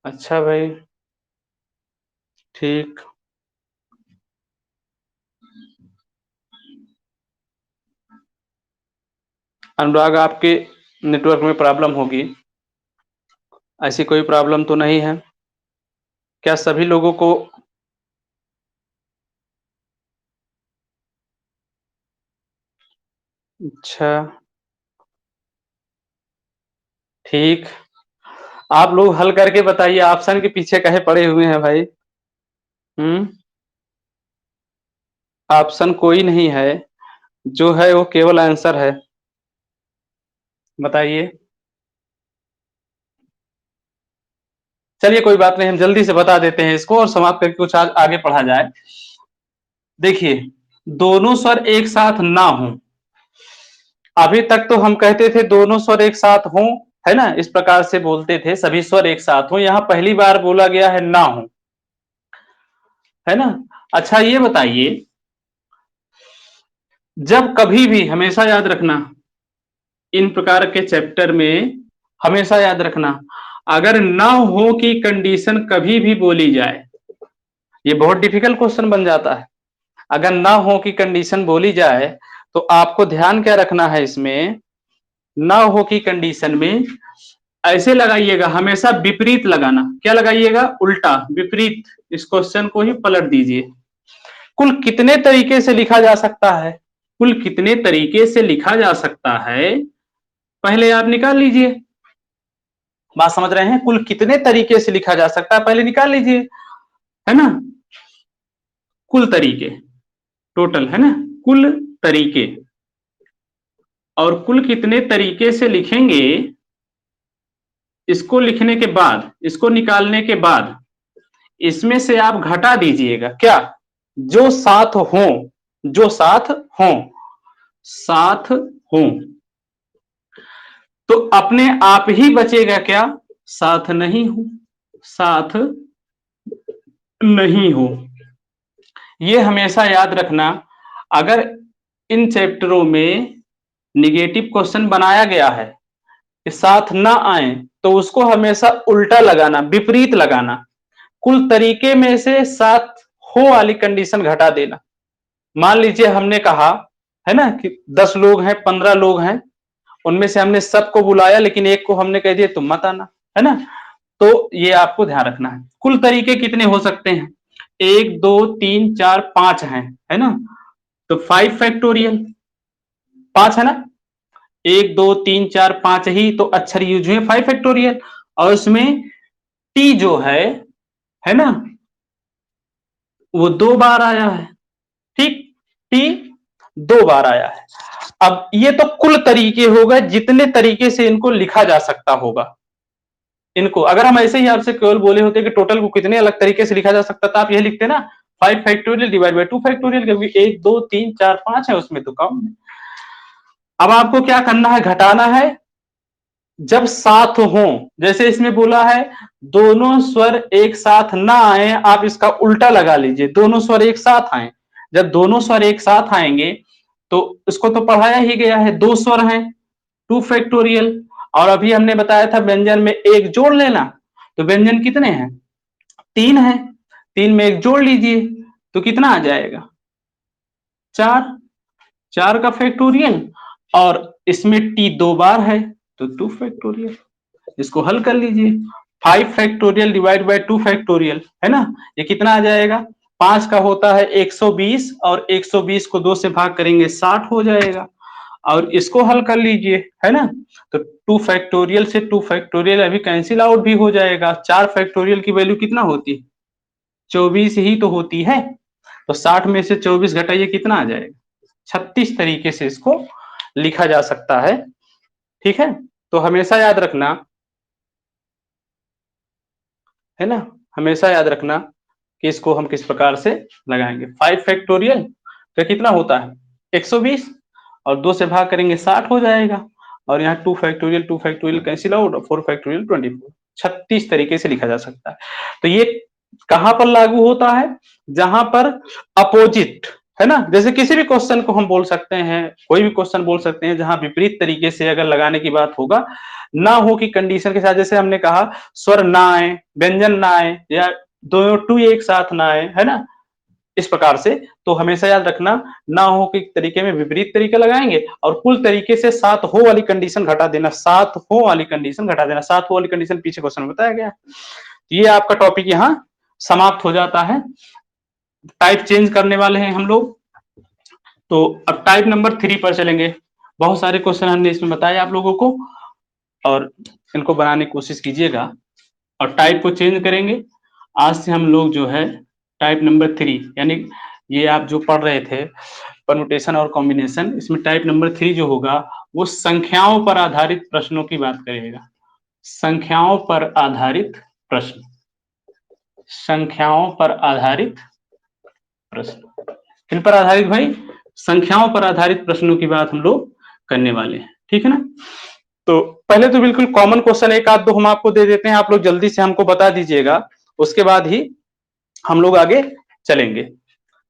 अच्छा भाई, ठीक। अनुराग, आपके नेटवर्क में प्रॉब्लम होगी, ऐसी कोई प्रॉब्लम तो नहीं है? क्या सभी लोगों को अच्छा, ठीक, आप लोग हल करके बताइए, ऑप्शन के पीछे कहे पड़े हुए हैं भाई। ऑप्शन कोई नहीं है, जो है वो केवल आंसर है। बताइए। चलिए कोई बात नहीं, हम जल्दी से बता देते हैं इसको और समाप्त करके कुछ आज आगे पढ़ा जाए। देखिए, दोनों स्वर एक साथ ना हो, अभी तक तो हम कहते थे दोनों स्वर एक साथ हों, है ना, इस प्रकार से बोलते थे सभी स्वर एक साथ हों। यहां पहली बार बोला गया है ना हो, है ना। अच्छा ये बताइए, जब कभी भी हमेशा याद रखना, इन प्रकार के चैप्टर में हमेशा याद रखना, अगर ना हो की कंडीशन कभी भी बोली जाए, ये बहुत डिफिकल्ट क्वेश्चन बन जाता है। अगर ना हो की कंडीशन बोली जाए तो आपको ध्यान क्या रखना है इसमें, ना हो की कंडीशन में ऐसे लगाइएगा, हमेशा विपरीत लगाना। क्या लगाइएगा? उल्टा, विपरीत। इस क्वेश्चन को ही पलट दीजिए। कुल कितने तरीके से लिखा जा सकता है? कुल कितने तरीके से लिखा जा सकता है, पहले आप निकाल लीजिए। बात समझ रहे हैं? कुल कितने तरीके से लिखा जा सकता है, पहले निकाल लीजिए, है ना। कुल तरीके, टोटल, है ना, कुल तरीके। और कुल कितने तरीके से लिखेंगे, इसको लिखने के बाद, इसको निकालने के बाद इसमें से आप घटा दीजिएगा क्या, जो साथ हो, जो साथ हो, साथ हो, तो अपने आप ही बचेगा क्या, साथ नहीं हो, साथ नहीं हो। ये हमेशा याद रखना, अगर इन चैप्टरों में निगेटिव क्वेश्चन बनाया गया है कि साथ ना आए, तो उसको हमेशा उल्टा लगाना, विपरीत लगाना। कुल तरीके में से साथ हो वाली कंडीशन घटा देना। मान लीजिए हमने कहा, है ना, कि 10 लोग हैं, 15 लोग हैं, उनमें से हमने सबको बुलाया लेकिन एक को हमने कह दिया तुम मत आना, है ना। तो ये आपको ध्यान रखना है। कुल तरीके कितने हो सकते हैं? 1 2 3 4 5 हैं, है ना। तो 5 फैक्टोरियल, 5 है ना, 1 2 3 4 5 ही तो अक्षर यूज हुए, 5 फैक्टोरियल। और उसमें टी जो है ना, वो 2 बार आया है। ठीक, टी 2 बार आया है। अब ये तो कुल तरीके हो गए, जितने तरीके से इनको लिखा जा सकता होगा। इनको अगर हम ऐसे ही आपसे केवल बोले होते कि टोटल को कितने अलग तरीके से लिखा जा सकता था, आप यही लिखते ना, 5 फैक्टोरियल डिवाइड बाय 2 फैक्टोरियल, क्योंकि 1 2 3 4 5 है उसमें तो कम है। अब आपको क्या करना है, घटाना है। जब साथ हो, जैसे इसमें बोला है दोनों स्वर एक साथ ना आए, आप इसका उल्टा लगा लीजिए, दोनों स्वर एक साथ आए। जब दोनों स्वर एक साथ आएंगे तो इसको तो पढ़ाया ही गया है, 2 स्वर हैं, 2 फैक्टोरियल। और अभी हमने बताया था व्यंजन में एक जोड़ लेना, तो व्यंजन कितने हैं? 3 है, 3 में एक जोड़ लीजिए तो कितना आ जाएगा? 4, 4 का फैक्टोरियल। और इसमें टी 2 बार है तो 2 फैक्टोरियल। इसको हल कर लीजिए, 5 फैक्टोरियल डिवाइड बाय 2 फैक्टोरियल, है ना, ये कितना आ जाएगा? 5 का होता है 120 और 120 को 2 से भाग करेंगे 60 हो जाएगा। और इसको हल कर लीजिए, है ना। तो 2 फैक्टोरियल से 2 फैक्टोरियल अभी कैंसिल आउट भी हो जाएगा। 4 फैक्टोरियल की वैल्यू कितना होती है? 24 ही तो होती है। तो 60 में से 24 घटाइए, कितना आ जाएगा? 36 तरीके से इसको लिखा जा सकता है। ठीक है, तो हमेशा याद रखना, है ना, हमेशा याद रखना कि इसको हम किस प्रकार से लगाएंगे। 5 फैक्टोरियल तो कितना होता है? 120 और 2 से भाग करेंगे 60 हो जाएगा। और यहाँ 2 फैक्टोरियल कैंसिल आउट और 4 फैक्टोरियल 24। 36 तरीके से लिखा जा सकता है। तो ये कहां पर लागू होता है? जहां पर अपोजिट, है ना, जैसे किसी भी क्वेश्चन को हम बोल सकते हैं, कोई भी क्वेश्चन बोल सकते हैं जहां विपरीत तरीके से अगर लगाने की बात होगा, ना हो की कंडीशन के साथ, जैसे हमने कहा स्वर ना आए, व्यंजन ना आए, या दोनों टू एक साथ ना आए, है ना, इस प्रकार से। तो हमेशा याद रखना, ना हो के तरीके में विपरीत तरीके लगाएंगे और कुल तरीके से साथ हो वाली कंडीशन घटा देना, साथ हो वाली कंडीशन घटा देना। साथ हो वाली कंडीशन पीछे क्वेश्चन में बताया गया। ये आपका टॉपिक यहाँ समाप्त हो जाता है। टाइप चेंज करने वाले हैं हम लोग, तो अब टाइप नंबर 3 पर चलेंगे। बहुत सारे क्वेश्चन हमने इसमें बताए आप लोगों को, और इनको बनाने की कोशिश कीजिएगा और टाइप को चेंज करेंगे। आज से हम लोग जो है टाइप नंबर 3 यानी ये आप जो पढ़ रहे थे परम्यूटेशन और कॉम्बिनेशन, इसमें टाइप नंबर 3 जो होगा वो संख्याओं पर आधारित प्रश्नों की बात करेगा। संख्याओं पर आधारित प्रश्न, संख्याओं पर आधारित प्रश्न, किन पर आधारित भाई? संख्याओं पर आधारित प्रश्नों की बात हम लोग करने वाले हैं, ठीक है ना। तो पहले तो बिल्कुल कॉमन क्वेश्चन एक आध दो हम आपको दे देते हैं, आप लोग जल्दी से हमको बता दीजिएगा, उसके बाद ही हम लोग आगे चलेंगे।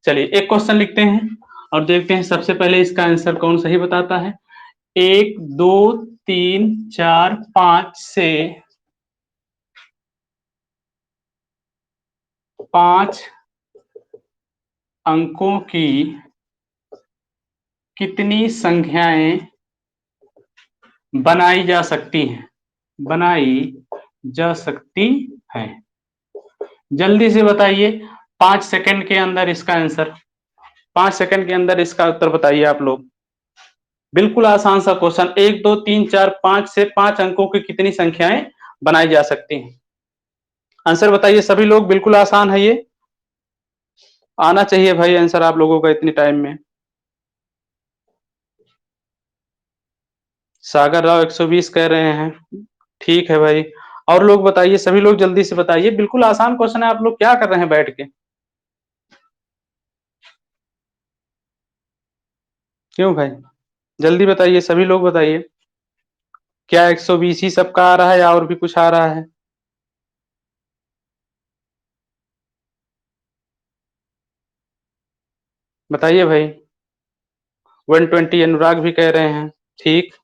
चलिए एक क्वेश्चन लिखते हैं और देखते हैं सबसे पहले इसका आंसर कौन सही बताता है। 1 2 3 4 5 से 5 अंकों की कितनी संख्याएं बनाई जा सकती हैं? बनाई जा सकती हैं, जल्दी से बताइए 5 सेकंड के अंदर इसका आंसर, 5 सेकंड के अंदर इसका उत्तर बताइए आप लोग। बिल्कुल आसान सा क्वेश्चन, 1 2 3 4 5 से 5 अंकों की कितनी संख्याएं बनाई जा सकती हैं? आंसर बताइए सभी लोग, बिल्कुल आसान है ये, आना चाहिए भाई आंसर आप लोगों का इतनी टाइम में। सागर राव 120 कह रहे हैं, ठीक है भाई। और लोग बताइए, सभी लोग जल्दी से बताइए, बिल्कुल आसान क्वेश्चन है, आप लोग क्या कर रहे हैं बैठ के? क्यों भाई, जल्दी बताइए, सभी लोग बताइए, क्या 120 ही सबका आ रहा है या और भी कुछ आ रहा है? बताइए भाई। 120 अनुराग भी कह रहे हैं, ठीक।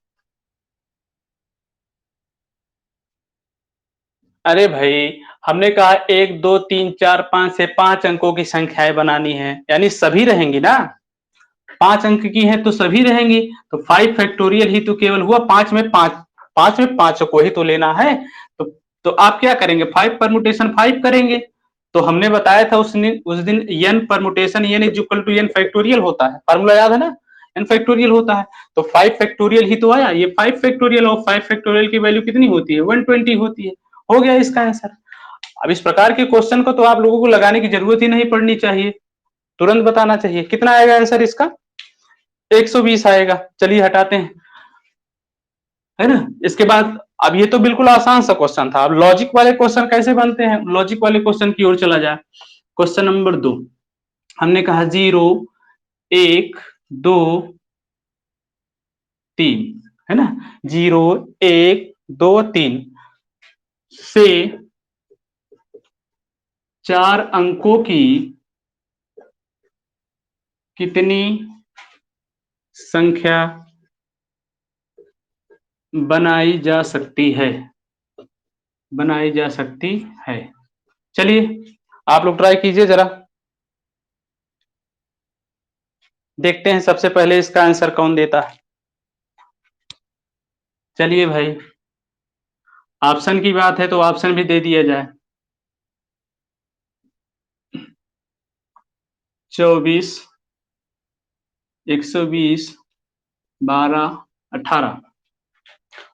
अरे भाई, हमने कहा 1 2 3 4 5 से 5 अंकों की संख्याएं बनानी है, यानी सभी रहेंगी ना, 5 अंक की है तो सभी रहेंगी, तो 5 फैक्टोरियल ही तो केवल हुआ, 5 में 5, 5 में 5 को ही तो लेना है। तो तो आप क्या करेंगे, 5 परमुटेशन 5 करेंगे। तो हमने बताया था उस दिन n permutation n is equal to n factorial होता है, फार्मूला याद है ना, n फैक्टोरियल होता है। तो 5 फैक्टोरियल ही तो आया, ये 5 फैक्टोरियल, और 5 फैक्टोरियल की वैल्यू कितनी होती है? 120 होती है। हो गया इसका आंसर। अब इस प्रकार के क्वेश्चन को तो आप लोगों को लगाने की जरूरत ही नहीं पड़नी चाहिए, तुरंत बताना चाहिए। कितना आएगा आंसर इसका? 120 आएगा। चलिए हटाते हैं, है ना। इसके बाद अब ये तो बिल्कुल आसान सा क्वेश्चन था, अब लॉजिक वाले क्वेश्चन कैसे बनते हैं, लॉजिक वाले क्वेश्चन की ओर चला जाए। क्वेश्चन नंबर 2, हमने कहा 0 1 2 3, है ना। 0 1 2 3 से 4 अंकों की कितनी संख्या बनाई जा सकती है? बनाई जा सकती है। चलिए आप लोग ट्राई कीजिए जरा, देखते हैं सबसे पहले इसका आंसर कौन देता है। चलिए भाई, ऑप्शन की बात है तो ऑप्शन भी दे दिया जाए। 24 120 12 18।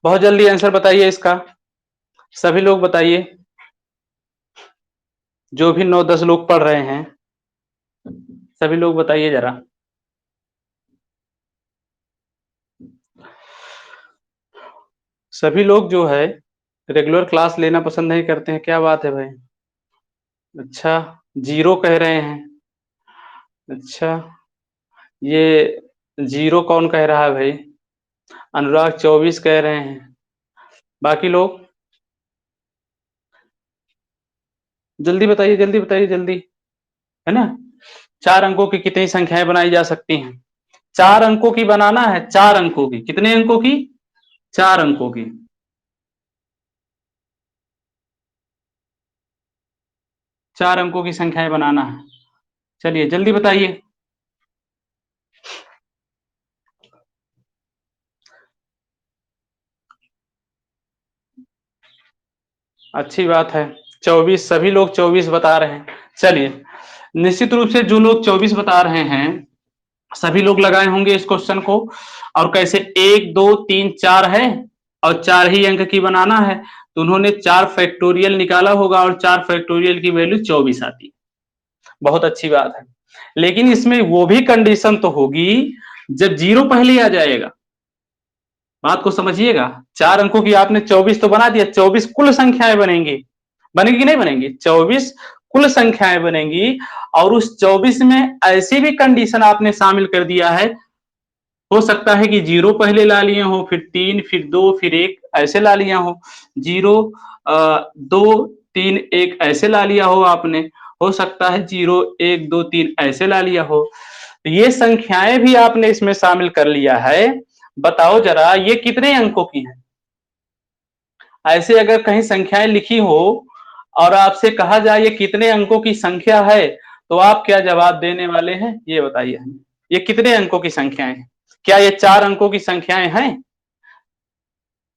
बहुत जल्दी आंसर बताइए इसका, सभी लोग बताइए, जो भी 9 10 लोग पढ़ रहे हैं सभी लोग बताइए जरा। सभी लोग जो है रेगुलर क्लास लेना पसंद नहीं करते हैं, क्या बात है भाई? अच्छा, 0 कह रहे हैं, अच्छा, ये 0 कौन कह रहा है भाई? अनुराग 24 कह रहे हैं, बाकी लोग जल्दी बताइए, जल्दी बताइए, जल्दी, है ना। 4 अंकों की कितनी संख्याएं बनाई जा सकती हैं? 4 अंकों की बनाना है, 4 अंकों की, कितने अंकों की? 4 अंकों की। 4 अंकों की संख्याएं बनाना है, चलिए जल्दी बताइए। अच्छी बात है, 24, सभी लोग 24 बता रहे हैं। चलिए, निश्चित रूप से जो लोग 24 बता रहे हैं सभी लोग लगाए होंगे इस क्वेश्चन को। और कैसे 1 2 3 4 है, और 4 ही अंक की बनाना है, तो उन्होंने 4 फैक्टोरियल निकाला होगा और 4 फैक्टोरियल की वैल्यू 24 आती है। बहुत अच्छी बात है। लेकिन इसमें वो भी कंडीशन तो होगी जब 0 पहले आ जाएगा। बात को समझिएगा। 4 अंकों की आपने 24 तो बना दिया, 24 कुल संख्याएं बनेंगी। बनेगी कि नहीं बनेंगी? 24 कुल संख्याएं बनेंगी और उस 24 में ऐसी भी कंडीशन आपने शामिल कर दिया है, हो सकता है कि 0 पहले ला लिए हो, फिर 3, फिर 2, फिर 1 ऐसे ला लिया हो। 0 2 3 1 ऐसे ला लिया हो आपने। हो सकता है 0 1 2 3 ऐसे ला लिया हो। ये संख्याएं भी आपने इसमें शामिल कर लिया है। बताओ जरा ये कितने अंकों की है? ऐसे अगर कहीं संख्याएं लिखी हो और आपसे कहा जाए ये कितने अंकों की संख्या है, तो आप क्या जवाब देने वाले हैं? ये बताइए हमें। ये कितने अंकों की संख्याएं हैं? क्या ये 4 अंकों की संख्याएं हैं?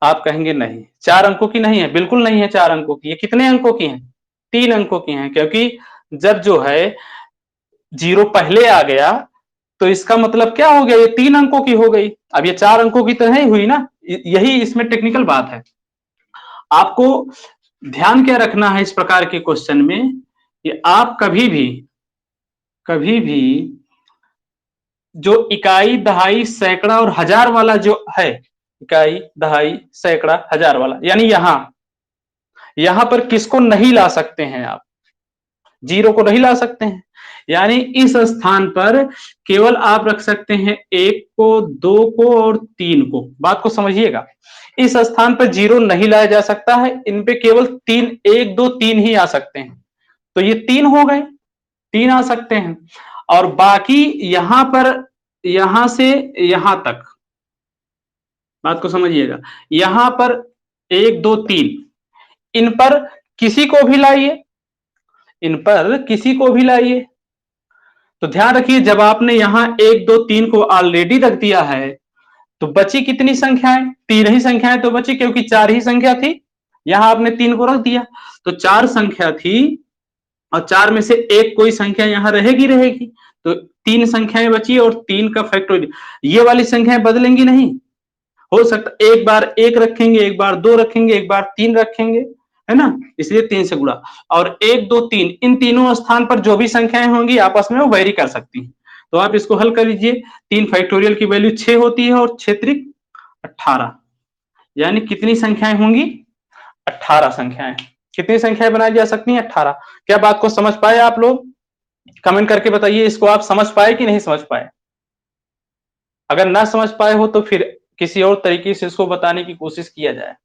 आप कहेंगे नहीं, 4 अंकों की नहीं है, बिल्कुल नहीं है 4 अंकों की। ये कितने अंकों की हैं? 3 अंकों की हैं, क्योंकि जब जो है 0 पहले आ गया तो इसका मतलब क्या हो गया? ये 3 अंकों की हो गई। अब ये 4 अंकों की तो नहीं हुई ना। यही इसमें टेक्निकल बात है। आपको ध्यान क्या रखना है इस प्रकार के क्वेश्चन में कि आप कभी भी जो इकाई, दहाई, सैकड़ा और हजार वाला जो है, इकाई, दहाई, सैकड़ा, हजार वाला, यानी यहां पर किसको नहीं ला सकते हैं आप? 0 को नहीं ला सकते हैं। यानी इस स्थान पर केवल आप रख सकते हैं 1 को, 2 को और 3 को। बात को समझिएगा। इस स्थान पर 0 नहीं लाया जा सकता है। इन पे केवल 3, 1 2 3 ही आ सकते हैं। तो ये 3 हो गए, 3 आ सकते हैं। और बाकी यहां पर, यहां से यहां तक, बात को समझिएगा, यहां पर 1 2 3, इन पर किसी को भी लाइए, इन पर किसी को भी लाइए। तो ध्यान रखिए, जब आपने यहां 1 2 3 को ऑलरेडी रख दिया है तो बची कितनी संख्याएं? 3 ही संख्याएं तो बची, क्योंकि 4 ही संख्या थी। यहां आपने 3 को रख दिया तो 4 संख्या थी और 4 में से एक कोई संख्या यहां रहेगी रहेगी। तो 3 संख्याएं बची और 3 का फैक्टोरियल। ये वाली संख्याएं बदलेंगी नहीं। हो सकता एक बार 1 रखेंगे, एक बार 2 रखेंगे, एक बार 3 रखेंगे, है ना? इसलिए 3 से गुणा। और 1 2 3, इन तीनों स्थान पर जो भी संख्याएं होंगी आपस में वो वेरी कर सकती हैं। तो आप इसको हल कर लीजिए। 3 फैक्टोरियल की वैल्यू 6 होती है और 6 त्रिक 18, यानी कितनी संख्याएं होंगी? 18 संख्याएं। कितनी संख्याएं बनाई जा सकती हैं? 18। क्या बात को समझ पाए आप लोग? कमेंट करके बताइए, इसको आप समझ पाए कि नहीं समझ पाए? अगर ना समझ पाए हो तो फिर किसी और तरीके से इसको बताने की कोशिश किया जाए।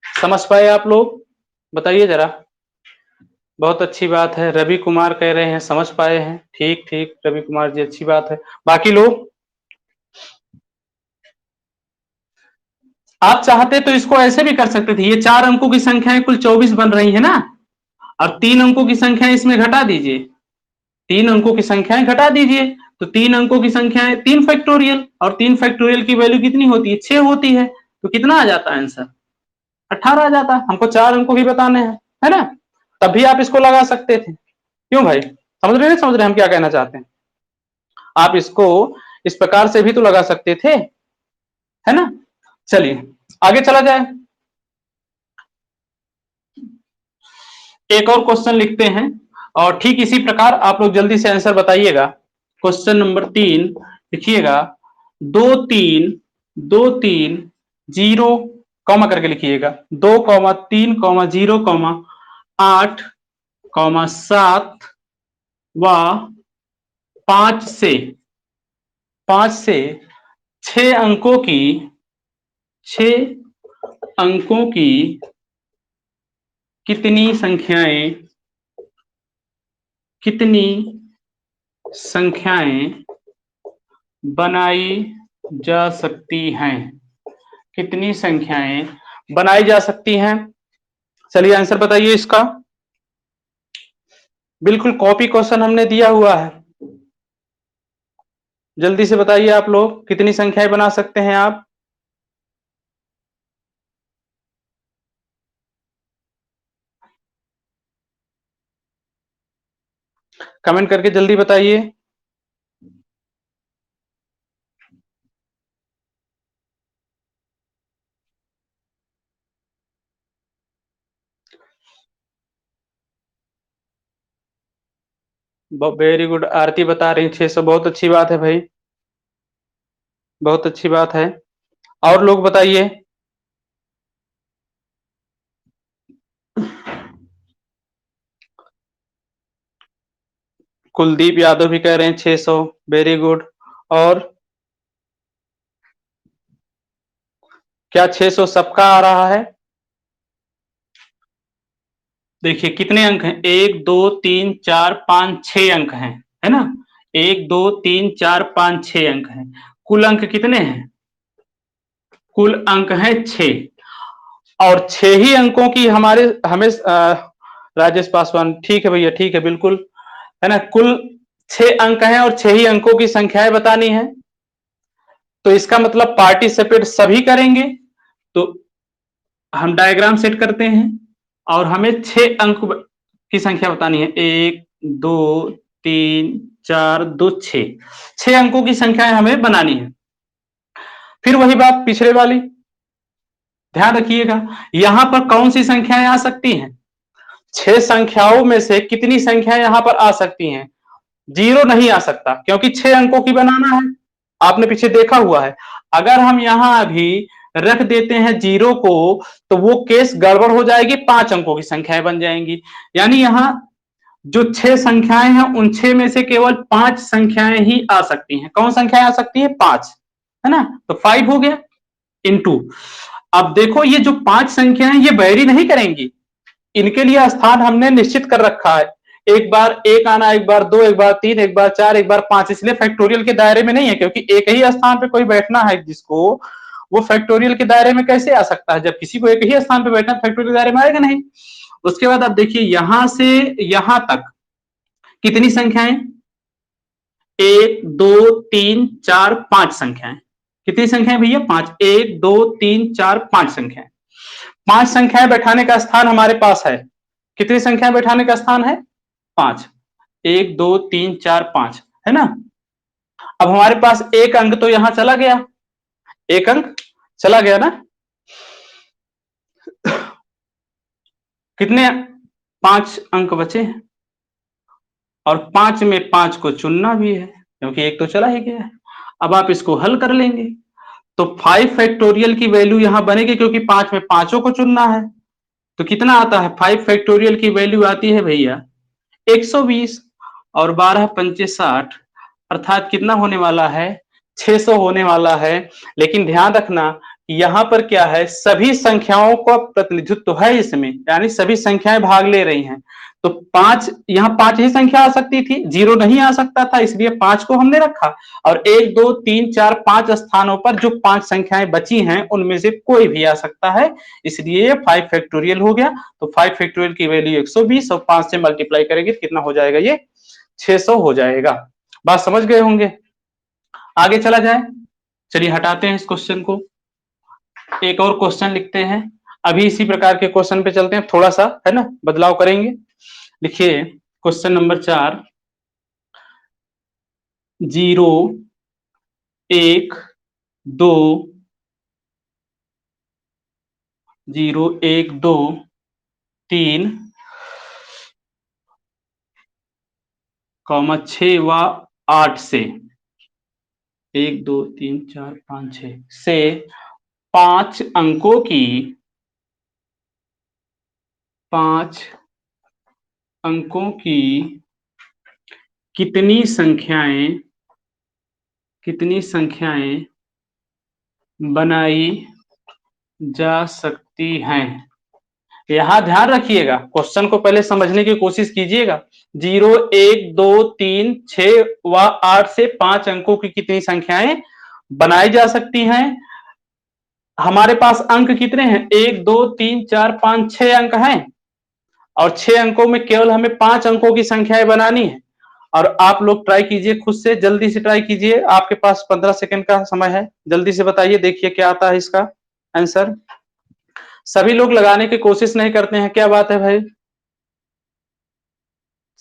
समझ पाए आप लोग? बताइए जरा। बहुत अच्छी बात है। रवि कुमार कह रहे हैं समझ पाए हैं। ठीक ठीक रवि कुमार जी, अच्छी बात है। बाकी लोग? आप चाहते तो इसको ऐसे भी कर सकते थे। ये 4 अंकों की संख्याएं कुल 24 बन रही है ना, और 3 अंकों की संख्याएं इसमें घटा दीजिए। 3 अंकों की संख्याएं घटा दीजिए, तो 3 अंकों की संख्याएं 3 फैक्टोरियल, और 3 फैक्टोरियल की वैल्यू कितनी होती है? 6 होती है। तो कितना आ जाता है आंसर? 18 आ जाता है। हमको 4 अंकों ही बताने हैं, है ना? तब भी आप इसको लगा सकते थे। क्यों भाई? समझ रहे, नहीं समझ रहे हम क्या कहना चाहते हैं? आप इसको इस प्रकार से भी तो लगा सकते थे, है ना? चलिए आगे चला जाए। एक और क्वेश्चन लिखते हैं और ठीक इसी प्रकार आप लोग जल्दी से आंसर बताइएगा। क्वेश्चन नंबर 3 लिखिएगा। 2 3 2 3 0 कॉमा करके लिखिएगा। 2 3 0 8 7 व 5 से 6 अंकों की 6 अंकों की कितनी संख्याएं बनाई जा सकती हैं? कितनी संख्याएं बनाई जा सकती हैं? चलिए आंसर बताइए इसका। बिल्कुल कॉपी क्वेश्चन हमने दिया हुआ है। जल्दी से बताइए आप लोग, कितनी संख्याएं बना सकते हैं आप? कमेंट करके जल्दी बताइए। वेरी गुड, आरती बता रही 600, बहुत अच्छी बात है भाई, बहुत अच्छी बात है। और लोग बताइए। कुलदीप यादव भी कह रहे हैं 600, वेरी गुड। और क्या 600 सबका आ रहा है? देखिए कितने अंक हैं, 1 2 3 4 5 6 अंक हैं, है ना? 1 2 3 4 5 6 अंक हैं। कुल अंक कितने हैं? कुल अंक हैं 6, और 6 ही अंकों की हमारे हमें राजेश पासवान, ठीक है भैया, ठीक है, बिल्कुल, है ना? कुल 6 अंक हैं और 6 ही अंकों की संख्याएं बतानी है, तो इसका मतलब पार्टिसिपेट सभी करेंगे। तो हम डायग्राम सेट करते हैं और हमें 6 अंक की संख्या बतानी है, 1 2 3 4 2 6 अंकों की संख्याएं हमें बनानी है। फिर वही बात पिछले वाली, ध्यान रखिएगा, यहां पर कौन सी संख्याएं आ सकती हैं? 6 संख्याओं में से कितनी संख्याएं यहां पर आ सकती हैं? जीरो नहीं आ सकता, क्योंकि 6 अंकों की बनाना है, आपने पीछे देखा हुआ है। अगर हम यहां अभी रख देते हैं जीरो को, तो वो केस गड़बड़ हो जाएगी, 5 अंकों की संख्याएं बन जाएंगी। यानी यहां जो 6 संख्याएं हैं, उन 6 में से केवल 5 संख्याएं ही आ सकती हैं। कौन संख्याएं आ सकती है? 5, है ना? तो 5 हो गया इंटू। अब देखो ये जो 5 संख्याएं ये वैरी नहीं करेंगी, इनके लिए स्थान हमने निश्चित कर रखा है, एक बार एक आना, एक बार दो, एक बार तीन, एक बार चार, एक बार पांच, इसलिए फैक्टोरियल के दायरे में नहीं है, क्योंकि एक ही स्थान पे कोई बैठना है जिसको, वो फैक्टोरियल के दायरे में कैसे आ सकता है? जब किसी को एक ही स्थान पे बैठना, फैक्टोरियल दायरे में आएगा नहीं। उसके बाद आप देखिए यहां से यहां तक कितनी संख्याएं, 1 2 3 4 5 संख्याएं। कितनी संख्याएं भैया? 5, 1 2 3 4 5 संख्याएं। 5 संख्याएं बैठाने का स्थान हमारे पास है। कितनी संख्याएं बैठाने का स्थान है? 5, 1 2 3 4 5, है ना? अब हमारे पास एक अंक तो यहां चला गया, एक अंक चला गया ना? कितने 5 अंक बचे हैं, और 5 में 5 को चुनना भी है, क्योंकि एक तो चला ही गया है। अब आप इसको हल कर लेंगे, तो 5 फैक्टोरियल की वैल्यू यहां बनेगी, क्योंकि 5 में 5 को चुनना है। तो कितना आता है? 5 फैक्टोरियल की वैल्यू आती है भैया 120, और 12 पंचे 60, अर्थात कितना होने वाला है? 600 होने वाला है। लेकिन ध्यान रखना, यहां पर क्या है, सभी संख्याओं का प्रतिनिधित्व है इसमें, यानी सभी संख्याएं भाग ले रही हैं। तो 5, यहां 5 ही संख्या आ सकती थी, जीरो नहीं आ सकता था, इसलिए 5 को हमने रखा। और 1 2 3 4 5 स्थानों पर जो 5 संख्याएं बची हैं, उनमें से कोई भी आ सकता है, इसलिए 5 फैक्टोरियल हो गया। तो 5 फैक्टोरियल की वैल्यू 120, और 5 से मल्टीप्लाई करेंगे कितना हो जाएगा? ये 600 हो जाएगा। बात समझ गए होंगे? आगे चला जाए, चलिए हटाते हैं इस क्वेश्चन को, एक और क्वेश्चन लिखते हैं। अभी इसी प्रकार के क्वेश्चन पे चलते हैं, थोड़ा सा है ना बदलाव करेंगे। लिखिए क्वेश्चन नंबर 4, 0 1 2, 0 1 2 3 कॉमा 6 व 8 से, 1 2 3 4 5 6 से 5 अंकों की, 5 अंकों की कितनी संख्याएं, कितनी संख्याएं बनाई जा सकती हैं? यहां ध्यान रखिएगा, क्वेश्चन को पहले समझने की कोशिश कीजिएगा। 0 1 2 3 6 व 8 से 5 अंकों की कितनी संख्याएं बनाई जा सकती हैं? हमारे पास अंक कितने हैं? 1 2 3 4 5 6 अंक हैं, और 6 अंकों में केवल हमें 5 अंकों की संख्याएं बनानी है। और आप लोग ट्राई कीजिए, खुद से जल्दी से ट्राई कीजिए, आपके पास 15 सेकंड का समय है, जल्दी से बताइए, देखिए क्या आता है इसका आंसर। सभी लोग लगाने की कोशिश नहीं करते हैं, क्या बात है भाई?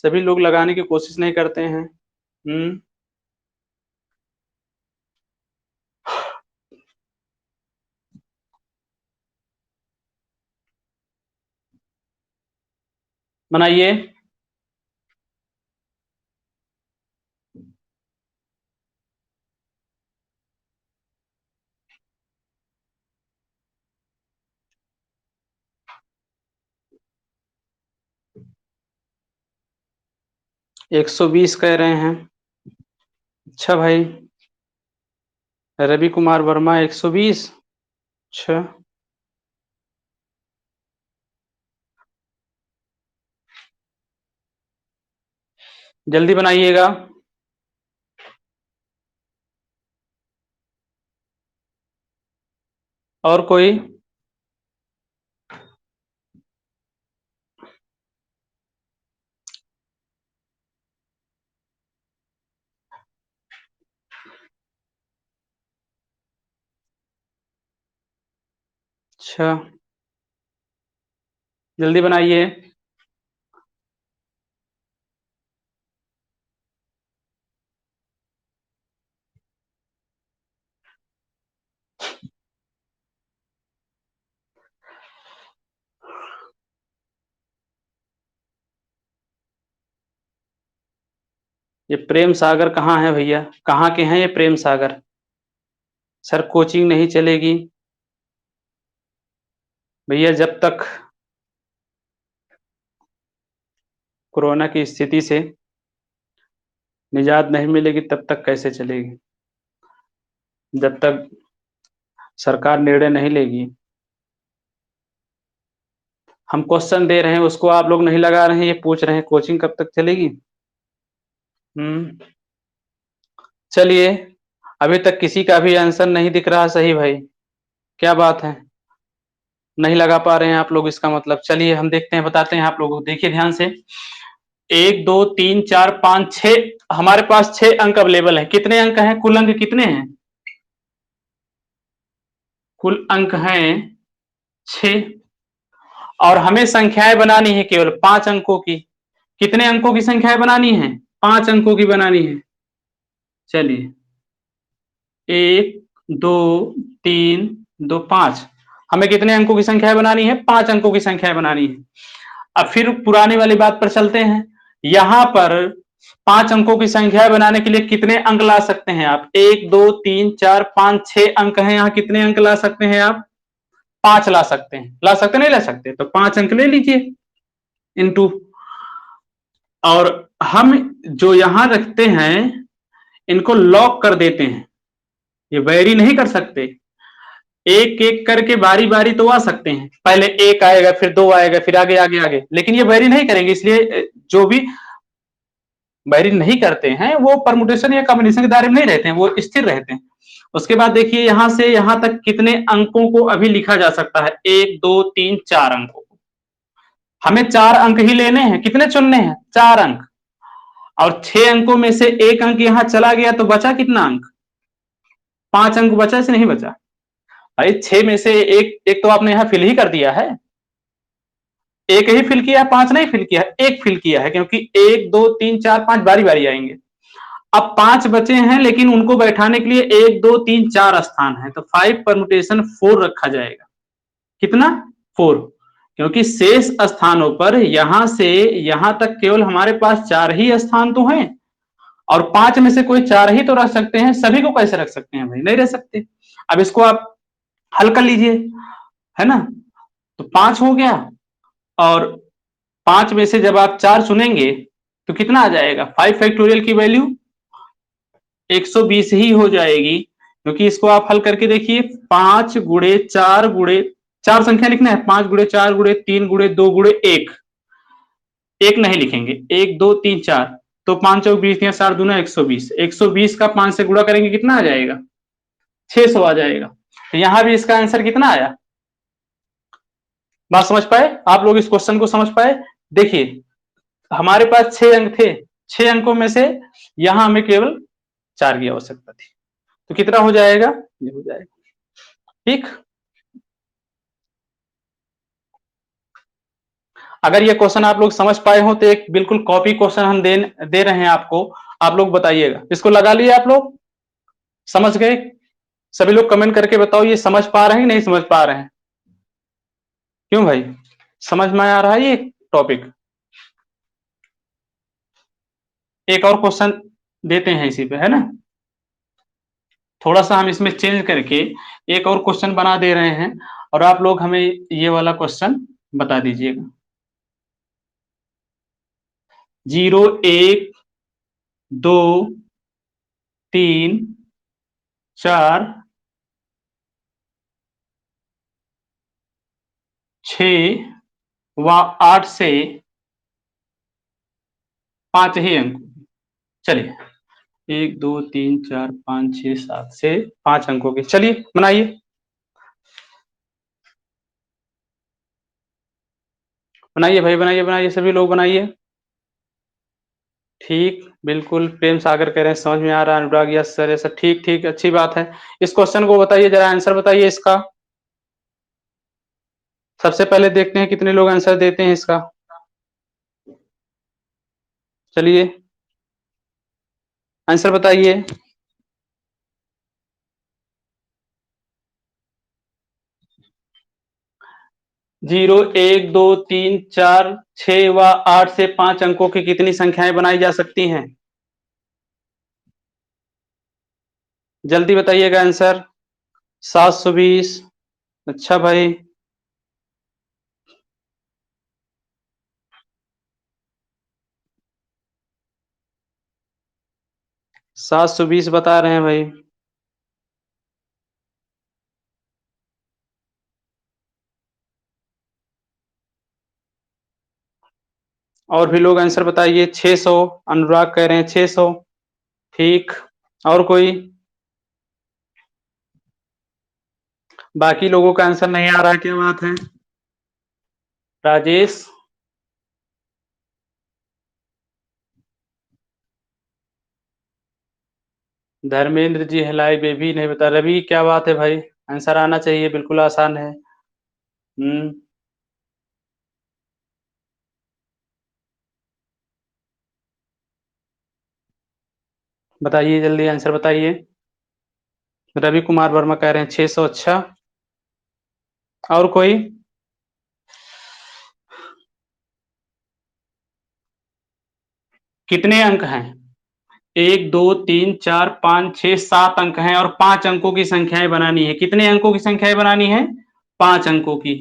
सभी लोग लगाने की कोशिश नहीं करते हैं। बनाइए। 120 कह रहे हैं। अच्छा भाई, रवि कुमार वर्मा 120। अच्छा, जल्दी बनाइएगा। और कोई? अच्छा, जल्दी बनाइए। ये प्रेम सागर कहाँ है भैया? कहाँ के हैं ये प्रेम सागर? सर कोचिंग नहीं चलेगी भैया जब तक कोरोना की स्थिति से निजात नहीं मिलेगी तब तक कैसे चलेगी? जब तक सरकार निर्णय नहीं लेगी। हम क्वेश्चन दे रहे हैं उसको आप लोग नहीं लगा रहे हैं, ये पूछ रहे हैं कोचिंग कब तक चलेगी? चलिए, अभी तक किसी का भी आंसर नहीं दिख रहा सही भाई। क्या बात है, नहीं लगा पा रहे हैं आप लोग इसका मतलब। चलिए हम देखते हैं, बताते हैं आप लोगों को। देखिए ध्यान से, 1 2 3 4 5 6, हमारे पास 6 अंक अवेलेबल है। कितने अंक हैं? कुल अंक कितने हैं? कुल अंक हैं 6, और हमें संख्याएं बनानी है केवल 5 अंकों की। कितने अंकों की संख्याएं बनानी है? 5 अंकों की बनानी है। चलिए, 1 2 3 2 5, हमें कितने अंकों की संख्याएं बनानी है? 5 अंकों की संख्याएं बनानी है। अब फिर पुरानी वाली बात पर चलते हैं। यहां पर 5 अंकों की संख्या बनाने के लिए कितने अंक ला सकते हैं आप? 1 2 3 4 5 6 अंक हैं, यहां कितने अंक ला सकते हैं आप? 5 ला सकते हैं। ला सकते नहीं ला सकते? तो 5 अंक ले लीजिए इनटू, और हम जो यहां रखते हैं इनको लॉक कर देते हैं। ये वैरी नहीं कर सकते, एक एक करके बारी बारी तो आ सकते हैं। पहले 1 आएगा, फिर 2 आएगा, फिर आगे आगे आगे, लेकिन ये वैरी नहीं करेंगे। इसलिए जो भी वैरी नहीं करते हैं वो परमुटेशन या कॉम्बिनेशन के दायरे में नहीं रहते हैं, वो स्थिर रहते हैं। उसके बाद देखिए, यहां से यहां तक कितने अंकों को अभी लिखा जा सकता है? 1 2 3 4 अंकों को। हमें 4 अंक ही लेने हैं। कितने चुनने हैं? 4 अंक। और 6 अंकों में से 1 अंक यहां चला गया तो बचा कितना अंक? 5 अंक बचा, से नहीं बचा? अरे 6 में से एक एक तो आपने यहां फिल ही कर दिया है। एक ही फिल किया है, 5 नहीं फिल किया है, एक फिल किया है, क्योंकि 1 2 3 4 5 बारी बारी आएंगे। अब 5 बचे हैं, लेकिन उनको बैठाने के लिए 1 2 3 4 स्थान है, तो 5 परमुटेशन 4 रखा जाएगा। कितना? 4, क्योंकि शेष स्थानों पर यहां से यहां तक केवल हमारे पास 4 ही स्थान तो हैं, और 5 में से कोई 4 ही तो रख सकते हैं। सभी को कैसे रख सकते हैं भाई? नहीं रह सकते। अब इसको आप हल कर लीजिए, है ना? तो 5 हो गया, और 5 में से जब आप 4 चुनेंगे तो कितना आ जाएगा? 5 फैक्टोरियल की वैल्यू 120 ही हो जाएगी, क्योंकि इसको आप हल करके देखिए। 5 गुणे 4 गुणे 4 संख्या लिखना है। 5 गुणे 4 गुणे 3 गुणे 2 गुणे 1, एक नहीं लिखेंगे। 1 2 3 4, तो 5 चौक 20 या 4 दूना 120। 120 का 5 से गुणा करेंगे, कितना आ जाएगा? 600 आ जाएगा। तो यहां भी इसका आंसर कितना आया? बात समझ पाए आप लोग? इस क्वेश्चन को समझ पाए? देखिए, हमारे पास 6 अंक थे, 6 अंकों में से यहां हमें केवल 4 की आवश्यकता थी, तो कितना हो जाएगा? ये हो जाएगा। ठीक, अगर ये क्वेश्चन आप लोग समझ पाए हो तो एक बिल्कुल कॉपी क्वेश्चन हम दे रहे हैं आपको, आप लोग बताइएगा। इसको लगा लिए आप लोग? समझ गए? सभी लोग कमेंट करके बताओ, ये समझ पा रहे हैं नहीं समझ पा रहे हैं? क्यों भाई, समझ में आ रहा है ये टॉपिक? एक और क्वेश्चन देते हैं इसी पे, है ना? थोड़ा सा हम इसमें चेंज करके एक और क्वेश्चन बना दे रहे हैं, और आप लोग हमें ये वाला क्वेश्चन बता दीजिएगा। 0 1 2, 3, 4, 6 व 8 से 5 ही अंक। चलिए, 1, 2, 3, 4, 5, 6, 7 से 5 अंकों के। चलिए बनाइए, बनाइए भाई, बनाइए बनाइए, सभी लोग बनाइए। ठीक, बिल्कुल प्रेम सागर कह रहे हैं समझ में आ रहा है। अनुराग यस सर, ऐसा ठीक ठीक, अच्छी बात है। इस क्वेश्चन को बताइए जरा, आंसर बताइए इसका। सबसे पहले देखते हैं कितने लोग आंसर देते हैं इसका। चलिए आंसर बताइए। 0, 1, 2, 3, 4, 6 व 8 से 5 अंकों की कितनी संख्याएं बनाई जा सकती हैं? जल्दी बताइएगा आंसर। 720। अच्छा भाई, 720 बता रहे हैं भाई। और भी लोग आंसर बताइए। 600, अनुराग कह रहे हैं 600। ठीक, और कोई? बाकी लोगों का आंसर नहीं आ रहा, क्या बात है? राजेश, धर्मेंद्र जी हिलाई बेबी नहीं बता। रवि, क्या बात है भाई, आंसर आना चाहिए, बिल्कुल आसान है। हम्म, बताइए जल्दी आंसर बताइए। रवि कुमार वर्मा कह रहे हैं 600। अच्छा, और कोई? कितने अंक हैं? 1, 2, 3, 4, 5, 6, 7 अंक हैं और 5 अंकों की संख्याएं बनानी है। कितने अंकों की संख्याएं बनानी है? 5 अंकों की।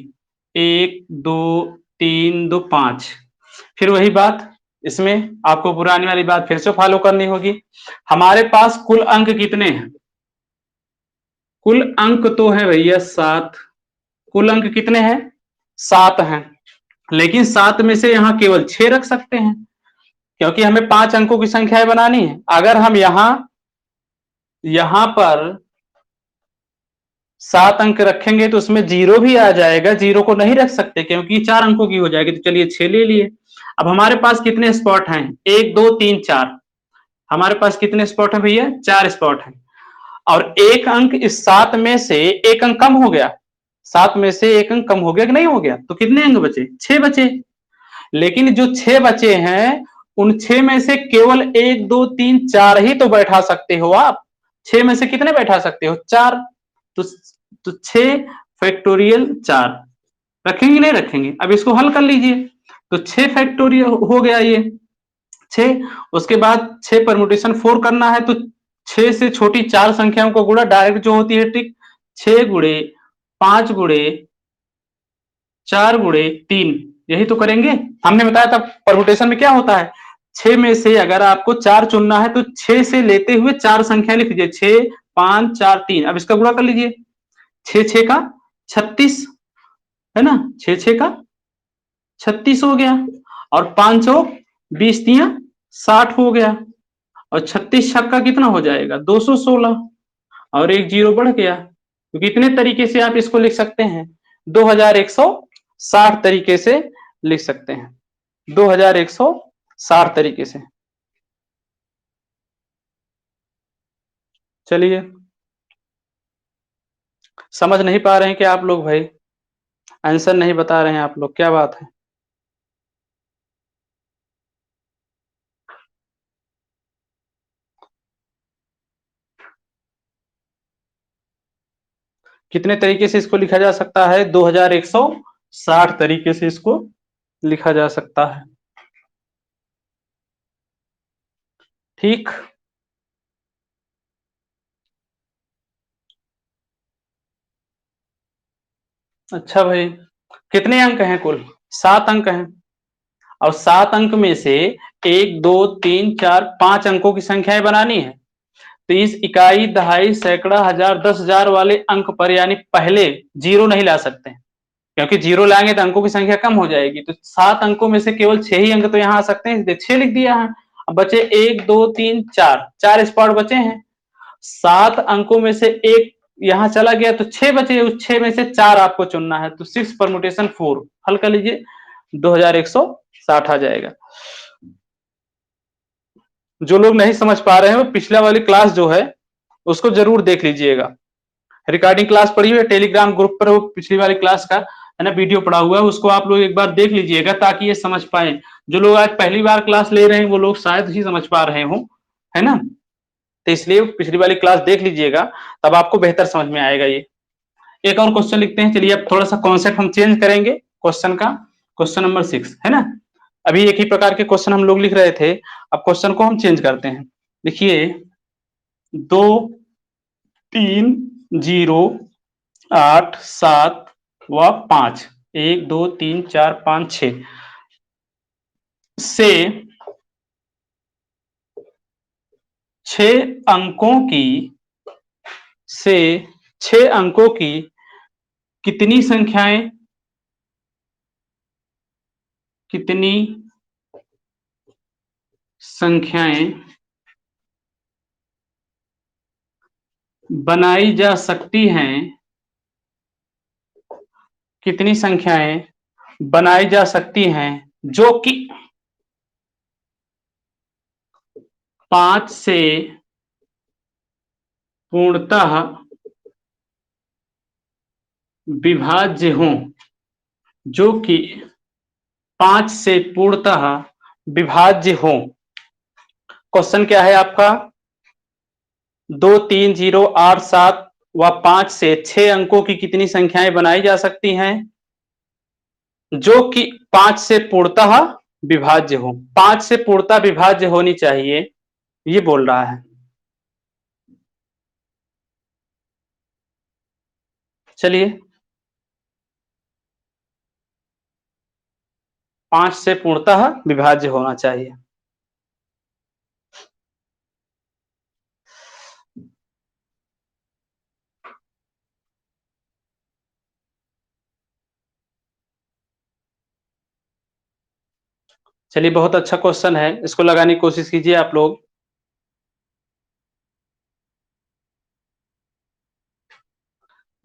1, 2, 3, 2, 5। फिर वही बात, इसमें आपको पुरानी वाली बात फिर से फॉलो करनी होगी। हमारे पास कुल अंक कितने हैं? कुल अंक तो है भैया 7। कुल अंक कितने हैं? 7 हैं। लेकिन 7 में से यहां केवल 6 रख सकते हैं, क्योंकि हमें 5 अंकों की संख्याएं बनानी है। अगर हम यहां पर 7 अंक रखेंगे तो उसमें जीरो भी आ जाएगा। जीरो को नहीं रख सकते क्योंकि 4 अंकों की हो जाएगी। तो चलिए 6 ले लिए। अब हमारे पास कितने स्पॉट हैं? 1, 2, 3, 4। हमारे पास कितने स्पॉट हैं भैया? 4 स्पॉट हैं। और एक अंक इस 7 में से एक अंक कम हो गया। 7 में से एक अंक कम हो गया कि नहीं हो गया? तो कितने अंक बचे? 6 बचे। लेकिन जो 6 बचे हैं, उन 6 में से केवल 1, 2, 3, 4 ही तो बैठा सकते हो आप। 6 में से कितने बैठा सकते हो? 4। तो 6 फैक्टोरियल 4 रखेंगे नहीं रखेंगे? अब इसको हल कर लीजिए। तो 6 फैक्टोरियल हो गया ये 6। उसके बाद 6 परमुटेशन 4 करना है, तो 6 से छोटी 4 संख्याओं को गुणा, डायरेक्ट जो होती है ट्रिक, 6 गुणे 5 गुणे 4 गुणे 3, यही तो करेंगे। हमने बताया था परमुटेशन में क्या होता है। 6 में से अगर आपको 4 चुनना है तो 6 से लेते हुए 4 संख्या लिख दीजिए। 6, 5, 4, 3। अब इसका गुणा कर लीजिए। 6 6 का 36, है ना? 6 6 का 36 हो गया। और 5 20 दिया 60 हो गया। और 36 छक्का कितना हो जाएगा? 216। और एक जीरो बढ़ गया। तो कितने तरीके से आप इसको लिख सकते हैं? 2160 तरीके से लिख सकते हैं। 2160 तरीके से। चलिए, समझ नहीं पा रहे हैं क्या आप लोग भाई? आंसर नहीं बता रहे हैं आप लोग, क्या बात है? कितने तरीके से इसको लिखा जा सकता है? 2160 तरीके से इसको लिखा जा सकता है। ठीक। अच्छा भाई, कितने अंक हैं कुल? 7 अंक हैं। और 7 अंक में से 1 2 3 4 5 अंकों की संख्याएं बनानी है। तो इस इकाई, दहाई, सैकड़ा, हजार, 10,000 वाले अंक पर यानी पहले जीरो नहीं ला सकते, क्योंकि जीरो लाएंगे तो अंकों की संख्या कम हो जाएगी। तो 7 अंकों में से केवल 6 ही अंक तो यहाँ आ सकते हैं, 6 लिख दिया है। अब बचे 1 2 3 4, 4 स्पॉट बचे हैं। 7 अंकों में से एक यहां चला गया तो 6 बचे, उस 6 में से 4 आपको चुनना है। तो 6 परमुटेशन 4 हल कर लीजिए, 2160 आ जाएगा। जो लोग नहीं समझ पा रहे हैं वो पिछला वाली क्लास जो है उसको जरूर देख लीजिएगा। रिकॉर्डिंग क्लास पड़ी हुई है टेलीग्राम ग्रुप पर, वो पिछली वाली क्लास का है ना वीडियो पड़ा हुआ है, उसको आप लोग एक बार देख लीजिएगा ताकि ये समझ पाए। जो लोग आज पहली बार क्लास ले रहे हैं वो लोग शायद ही समझ पा रहे हो, है ना। तो इसलिए पिछली वाली क्लास देख लीजिएगा, तब आपको बेहतर समझ में आएगा। ये एक और क्वेश्चन लिखते हैं। चलिए अब थोड़ा सा कॉन्सेप्ट हम चेंज करेंगे क्वेश्चन का। क्वेश्चन नंबर 6 है ना, अभी एक ही प्रकार के क्वेश्चन हम लोग लिख रहे थे, अब क्वेश्चन को हम चेंज करते हैं। देखिए 2 3 0 8 7 व 5, 1 2 3 4 5 6 से 6 अंकों की से 6 अंकों की कितनी संख्याएं बनाई जा सकती हैं, कितनी संख्याएं बनाई जा सकती हैं जो कि 5 से पूर्णतः विभाज्य हों, जो कि 5 से पूर्णतः विभाज्य हों। क्वेश्चन क्या है आपका, 2 3 0 8 7 व 5 से 6 अंकों की कितनी संख्याएं बनाई जा सकती हैं जो कि 5 से पूर्णतः विभाज्य हो। 5 से पूर्णतः विभाज्य होनी चाहिए, ये बोल रहा है। चलिए 5 से पूर्णतः विभाज्य होना चाहिए। चलिए बहुत अच्छा क्वेश्चन है, इसको लगाने की कोशिश कीजिए आप लोग।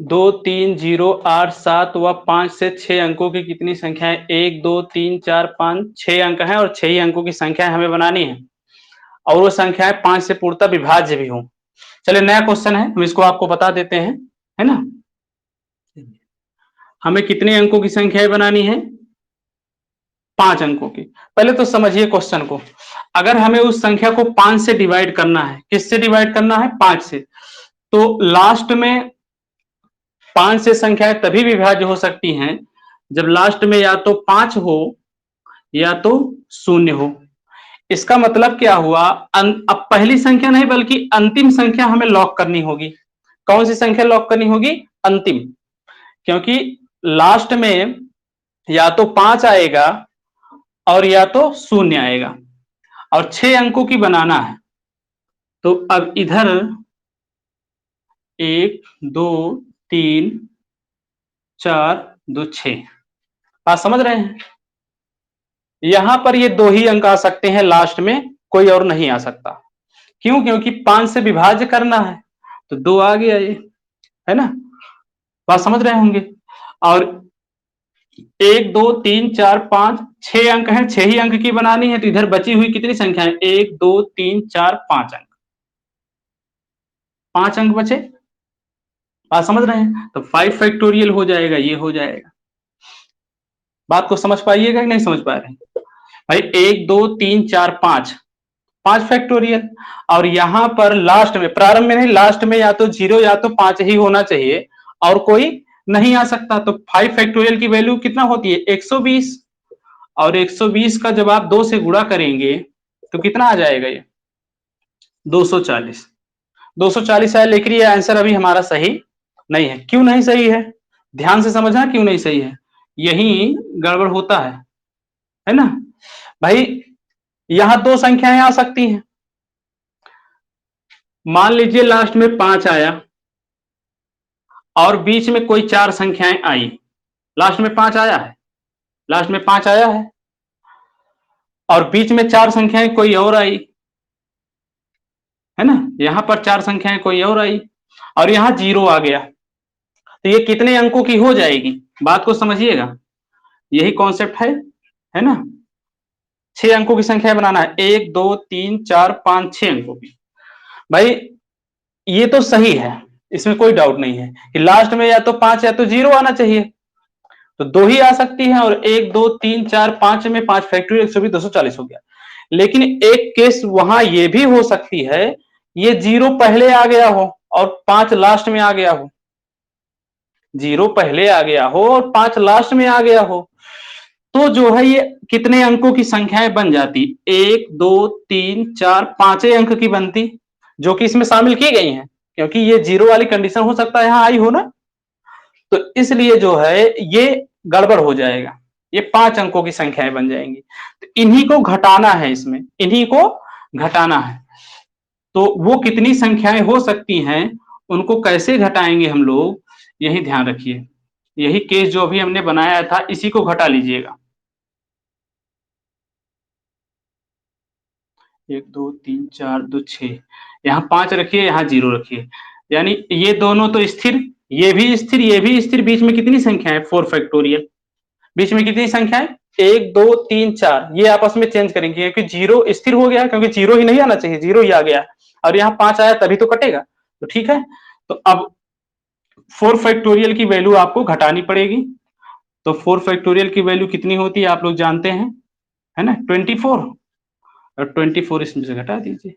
दो 3 0 8 7 व 5 से 6 अंकों की कितनी संख्याएं, 1 2 3 4 5 6 अंक हैं और 6 ही अंकों की संख्या हमें बनानी है और वो संख्याएं 5 से पूर्णतः विभाज्य भी हों। चलिए नया क्वेश्चन है, हम इसको आपको बता देते हैं, है ना। हमें कितने अंकों की संख्याएं बनानी है, 5 अंकों की। पहले तो समझिए क्वेश्चन को, अगर हमें उस संख्या को 5 से डिवाइड करना है, किससे डिवाइड करना है, 5 से, तो लास्ट में 5 से संख्याएं तभी विभाज्य हो सकती हैं जब लास्ट में या तो 5 हो या तो 0 हो। इसका मतलब क्या हुआ, अब पहली संख्या नहीं बल्कि अंतिम संख्या हमें लॉक करनी होगी। कौन सी संख्या लॉक करनी होगी, अंतिम, क्योंकि लास्ट में या तो 5 आएगा और या तो 0 आएगा और 6 अंकों की बनाना है। तो अब इधर 1 2 3 4 2 6, बात समझ रहे हैं। यहां पर ये 2 ही अंक आ सकते हैं लास्ट में, कोई और नहीं आ सकता। क्यों, क्योंकि 5 से विभाज्य करना है तो 2 आ गया ये, है ना, बात समझ रहे होंगे। और 1 2 3 4 5 6 अंक हैं, 6 ही अंक की बनानी है, तो इधर बची हुई कितनी संख्या है, 1 2 3 4 5 अंक, 5 अंक बचे, बात समझ रहे हैं। तो 5 फैक्टोरियल हो जाएगा, ये हो जाएगा। बात को समझ पाइएगा कि नहीं समझ पा रहे हैं भाई, 1 2 3 4 5, 5 फैक्टोरियल। और यहां पर लास्ट में, प्रारंभ में नहीं, लास्ट में या तो 0 या तो 5 ही होना चाहिए और कोई नहीं आ सकता। तो 5 फैक्टोरियल की वैल्यू कितना होती है, 120, और 120 का जब आप 2 से गुणा करेंगे तो कितना आ जाएगा, ये 240। 240 आया, लेकिन ये आंसर अभी हमारा सही नहीं है। क्यों नहीं सही है, ध्यान से समझना क्यों नहीं सही है, यही गड़बड़ होता है ना। भाई यहां दो संख्याएं आ सकती हैं, मान लीजिए लास्ट में 5 आया और बीच में कोई 4 संख्याएं आई। लास्ट में 5 आया है, लास्ट में 5 आया है और बीच में 4 संख्याएं कोई और आई, है ना, यहां पर 4 संख्याएं कोई और आई और यहां 0 आ गया, तो ये कितने अंकों की हो जाएगी, बात को समझिएगा, यही कॉन्सेप्ट है ना। 6 अंकों की संख्या बनाना है, 1 2 3 4 5 6 अंकों की। भाई ये तो सही है, इसमें कोई डाउट नहीं है कि लास्ट में या तो 5 या तो 0 आना चाहिए, तो दो ही आ सकती है और 1 2 3 4 5 में 5 फैक्टोरियल 120 240 हो गया। लेकिन एक केस वहां ये भी हो सकती है, ये 0 पहले आ गया हो और 5 लास्ट में आ गया हो, 0 पहले आ गया हो और 5 लास्ट में आ गया हो, तो जो है ये कितने अंकों की संख्याएं बन जाती, 1 2 3 4 5 अंक की बनती, जो कि इसमें शामिल की गई हैं, क्योंकि ये 0 वाली कंडीशन हो सकता है यहां आई हो ना, तो इसलिए जो है ये गड़बड़ हो जाएगा, ये 5 अंकों की संख्याएं बन जाएंगी, तो इन्हीं को घटाना है, इसमें इन्हीं को घटाना है। तो वो कितनी संख्याएं हो सकती हैं, उनको कैसे घटाएंगे हम लोग, यही ध्यान रखिए, यही केस जो अभी हमने बनाया था इसी को घटा लीजिएगा। 1 2 3 4 2 6, यहाँ 5 रखिए, यहाँ 0 रखिए, यानी ये दोनों तो स्थिर, ये भी स्थिर, ये भी स्थिर, बीच में कितनी संख्या है 4 फैक्टोरियल, बीच में कितनी संख्या है 1 2 3 4, ये आपस में चेंज करेंगे क्योंकि 0 स्थिर हो गया, क्योंकि 0 ही नहीं आना चाहिए, 0 ही आ गया और यहाँ 5 आया तभी तो कटेगा, तो ठीक है। तो अब 4 फैक्टोरियल की वैल्यू आपको घटानी पड़ेगी, तो 4 फैक्टोरियल की वैल्यू कितनी होती है आप लोग जानते हैं, है ना, 24, और 24 इसमें से घटा दीजिए,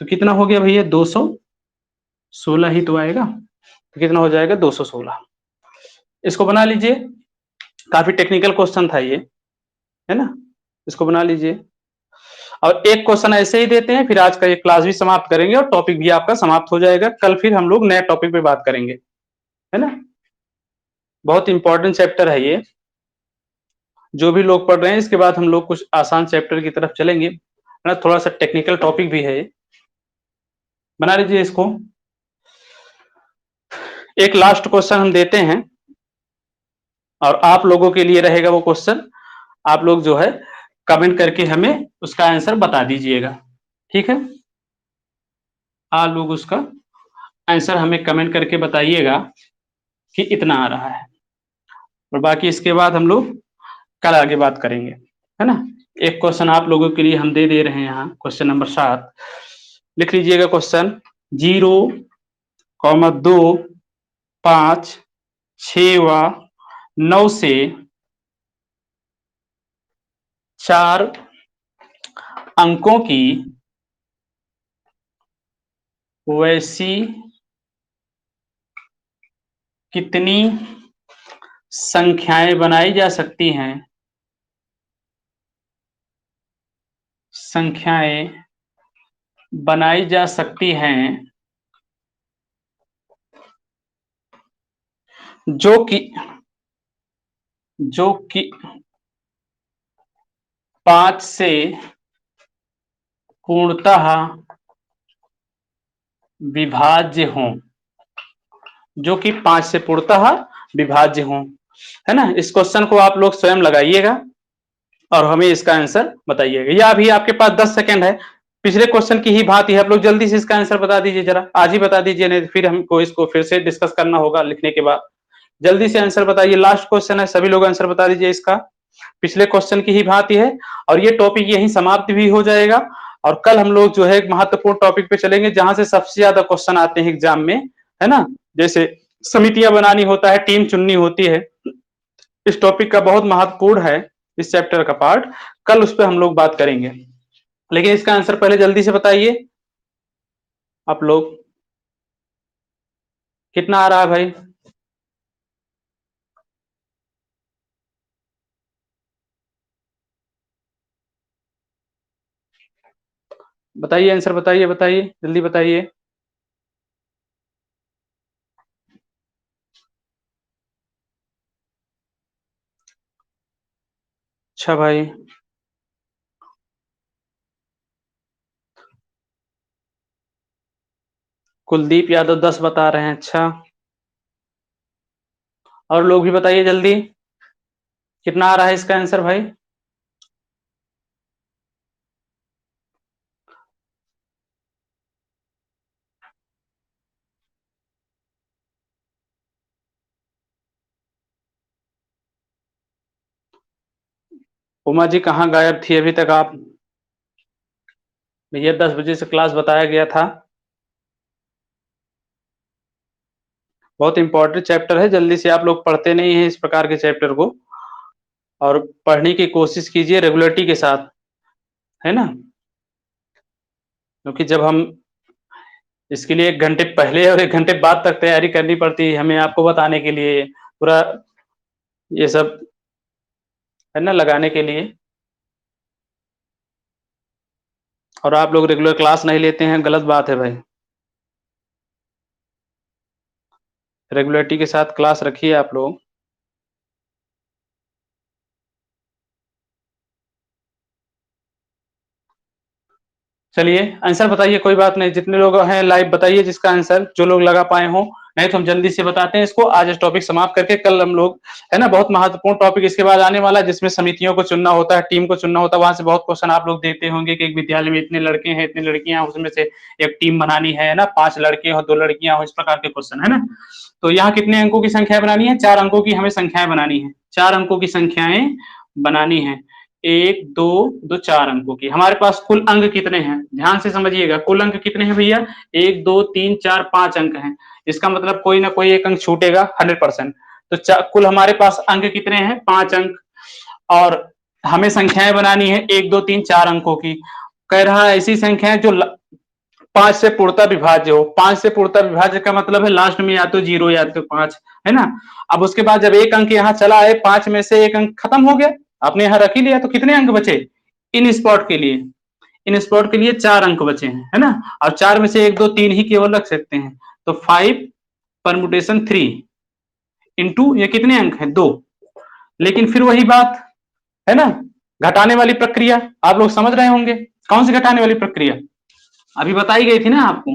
तो कितना हो गया भैया 216 ही तो आएगा, तो कितना हो जाएगा 216। इसको बना लीजिए, काफी टेक्निकल क्वेश्चन था ये, है ना, इसको बना लीजिए और एक क्वेश्चन ऐसे ही देते हैं, फिर आज का ये क्लास भी समाप्त करेंगे और टॉपिक भी आपका समाप्त हो जाएगा, कल फिर हम लोग नए टॉपिक पे बात करेंगे, है ना। बहुत इंपॉर्टेंट चैप्टर है ये, जो भी लोग पढ़ रहे हैं, इसके बाद हम लोग कुछ आसान चैप्टर की तरफ चलेंगे, है ना, थोड़ा सा टेक्निकल टॉपिक भी है ये। बना लीजिए इसको, एक लास्ट क्वेश्चन हम देते हैं और आप लोगों के लिए रहेगा वो क्वेश्चन, आप लोग जो है कमेंट करके हमें उसका आंसर बता दीजिएगा, ठीक है, आप लोग उसका आंसर हमें कमेंट करके बताइएगा कि इतना आ रहा है, और बाकी इसके बाद हम लोग कल आगे बात करेंगे, है ना। एक क्वेश्चन आप लोगों के लिए हम दे रहे हैं यहाँ, क्वेश्चन नंबर 7 लिख लीजिएगा, क्वेश्चन 0,2 5 6 व 9 से 4 अंकों की वैसी कितनी संख्याएं बनाई जा सकती हैं, संख्याएं बनाई जा सकती हैं जो कि जो कि 5 से पूर्णतः विभाज्य हों, जो कि 5 से पूर्णतः विभाज्य हों, है ना। इस क्वेश्चन को आप लोग स्वयं लगाइएगा और हमें इसका आंसर बताइएगा, या अभी आपके पास 10 सेकंड है, पिछले क्वेश्चन की ही बात है, आप लोग जल्दी से इसका आंसर बता दीजिए, जरा आज ही बता दीजिए, नहीं फिर हमको इसको फिर से डिस्कस करना होगा लिखने के बाद। जल्दी से आंसर बताइए, लास्ट क्वेश्चन है, सभी लोग आंसर बता दीजिए इसका, पिछले क्वेश्चन की ही बात है और ये टॉपिक यहीं समाप्त भी हो जाएगा, और कल हम लोग जो है एक महत्वपूर्ण टॉपिक पे चलेंगे जहां से सबसे ज्यादा क्वेश्चन आते हैं एग्जाम में, है ना, जैसे समितियां बनानी होता है, टीम चुननी होती है, इस टॉपिक का बहुत महत्वपूर्ण है, इस चैप्टर का पार्ट, कल उस पर हम लोग बात करेंगे, लेकिन इसका आंसर पहले जल्दी से बताइए आप लोग, कितना आ रहा है भाई, बताइए आंसर, बताइए बताइए जल्दी बताइए। अच्छा भाई, कुलदीप यादव 10 बता रहे हैं। अच्छा, और लोग भी बताइए जल्दी, कितना आ रहा है इसका आंसर भाई? उमा जी कहाँ गायब थी अभी तक आप? भैया 10 बजे से क्लास बताया गया था। बहुत इंपॉर्टेंट चैप्टर है, जल्दी से आप लोग पढ़ते नहीं हैं इस प्रकार के चैप्टर को, और पढ़ने की कोशिश कीजिए रेगुलरिटी के साथ, है ना? क्योंकि जब हम इसके लिए 1 घंटे पहले और 1 घंटे बाद तक तैयारी करनी पड़ती है हमें आपको बताने के लिए, पूरा ये सब, है ना, लगाने के लिए। और आप लोग रेगुलर क्लास नहीं लेते हैं, गलत बात है भाई। रेगुलरिटी के साथ क्लास रखिए आप लोग। चलिए आंसर बताइए, कोई बात नहीं, जितने लोग हैं लाइव बताइए जिसका आंसर, जो लोग लगा पाए हो, नहीं तो हम जल्दी से बताते हैं इसको। आज इस टॉपिक समाप्त करके कल हम लोग, है ना, बहुत महत्वपूर्ण टॉपिक इसके बाद आने वाला है, जिसमें समितियों को चुनना होता है, टीम को चुनना होता है। वहां से बहुत क्वेश्चन आप लोग देखते होंगे कि एक विद्यालय में इतने लड़के हैं, इतनी लड़कियां, उसमें से एक टीम बनानी है ना, 5 लड़के हो 2 लड़कियां हो, इस प्रकार के क्वेश्चन, है ना। तो यहाँ कितने अंकों की संख्या बनानी है? 4 अंकों की हमें संख्याएं बनानी है, 4 अंकों की संख्याएं बनानी है। 1 2 2 4 अंकों की। हमारे पास कुल अंक कितने हैं? ध्यान से समझिएगा, कुल अंक कितने हैं भैया? 1 2 3 4 5 अंक हैं। इसका मतलब कोई ना कोई एक अंक छूटेगा 100%। तो कुल हमारे पास अंक कितने हैं? 5 अंक। और हमें संख्याएं बनानी है 1 2 3 4 अंकों की। कह रहा है ऐसी संख्याएं जो 5 से पूर्णतः विभाज्य हो। 5 से पूर्णतः विभाज्य का मतलब है लास्ट में या तो 0 या तो 5, है ना। अब उसके बाद जब एक अंक यहाँ चला है, 5 में से एक अंक खत्म हो गया, आपने यहाँ रख ही लिया, तो कितने अंक बचे इन स्पॉट के लिए? इन स्पॉट के लिए 4 अंक बचे हैं, है ना। और 4 में से 1 2 3 ही केवल रख सकते हैं। तो 5 परमुटेशन 3 इंटू ये कितने अंक हैं? 2। लेकिन फिर वही बात, है ना, घटाने वाली प्रक्रिया आप लोग समझ रहे होंगे। कौन सी घटाने वाली प्रक्रिया? अभी बताई गई थी ना आपको,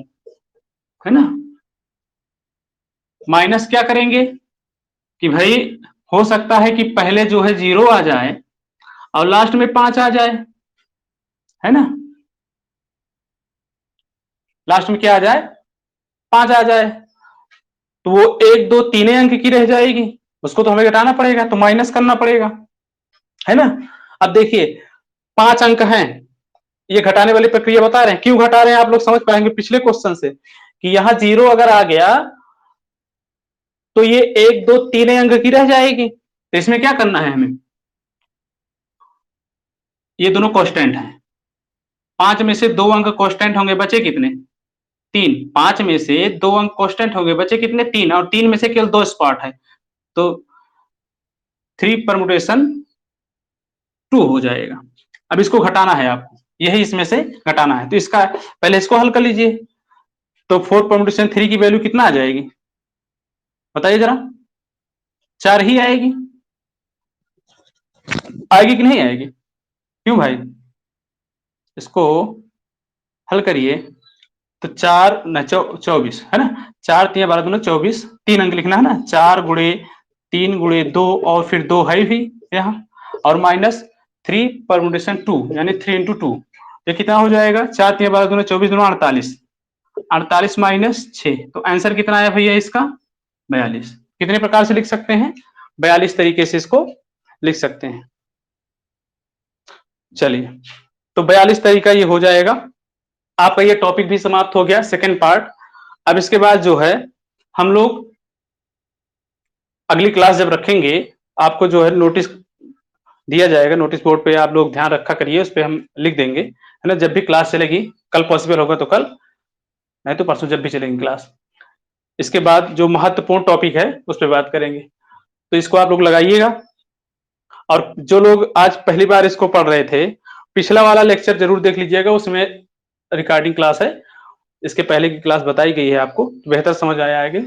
है ना। माइनस क्या करेंगे कि भाई हो सकता है कि पहले जो है 0 आ जाए और लास्ट में 5 आ जाए, है ना। लास्ट में क्या आ जाए? 5 आ जाए, तो वो 1 2 3 अंक की रह जाएगी, उसको तो हमें घटाना पड़ेगा, तो माइनस करना पड़ेगा, है ना। अब देखिए 5 अंक हैं, ये घटाने वाली प्रक्रिया बता रहे हैं। क्यों घटा रहे हैं आप लोग समझ पाएंगे पिछले क्वेश्चन से, कि यहां 0 अगर आ गया तो ये 1 2 3 अंक की रह जाएगी। तो इसमें क्या करना है हमें? ये दोनों कांस्टेंट हैं, 5 में से 2 अंक कांस्टेंट होंगे, बचे कितने? 3। 5 में से 2 अंक कांस्टेंट हो गए, बचे कितने? 3। और 3 में से केवल 2 स्पॉट है, तो 3 परमुटेशन 2 हो जाएगा। अब इसको घटाना है आपको, यही इसमें से घटाना है, तो इसका पहले इसको हल कर लीजिए। तो 4 परमुटेशन 3 की वैल्यू कितना आ जाएगी बताइए जरा? 4 ही आएगी। आएगी कि नहीं आएगी? क्यों भाई? इसको हल करिए, तो 4 न 24, है ना। 4 3 12 दूना 24, 3 अंक लिखना है ना, 4 गुणे 3 गुणे 2, और फिर 2 है भी यहाँ, और माइनस 3 परमुटेशन 2, यानी 3 इंटू 2। ये कितना हो जाएगा? 4 3 12 दूना 24 दूना 48, 48 माइनस 6, तो आंसर कितना आया भैया इसका? 42। कितने प्रकार से लिख सकते हैं? 42 तरीके से इसको लिख सकते हैं। चलिए, तो 42 तरीका ये हो जाएगा आपका। ये टॉपिक भी समाप्त हो गया, सेकेंड पार्ट। अब इसके बाद जो है हम लोग अगली क्लास जब रखेंगे, आपको जो है नोटिस दिया जाएगा, नोटिस बोर्ड पे आप लोग ध्यान रखा करिए, उस पर हम लिख देंगे, है ना। जब भी क्लास चलेगी, कल पॉसिबल होगा तो कल, नहीं तो परसों, जब भी चलेगी क्लास। इसके बाद जो महत्वपूर्ण टॉपिक है उस पर बात करेंगे, तो इसको आप लोग लगाइएगा। और जो लोग आज पहली बार इसको पढ़ रहे थे, पिछला वाला लेक्चर जरूर देख लीजिएगा, उसमें रिकॉर्डिंग क्लास है, इसके पहले की क्लास बताई गई है आपको, तो बेहतर समझ आया आगे।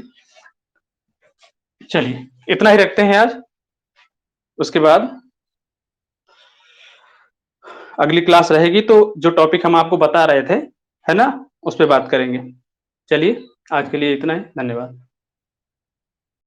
चलिए इतना ही रखते हैं आज, उसके बाद अगली क्लास रहेगी तो जो टॉपिक हम आपको बता रहे थे, है ना, उस पर बात करेंगे। चलिए। आज के लिए इतना ही, धन्यवाद।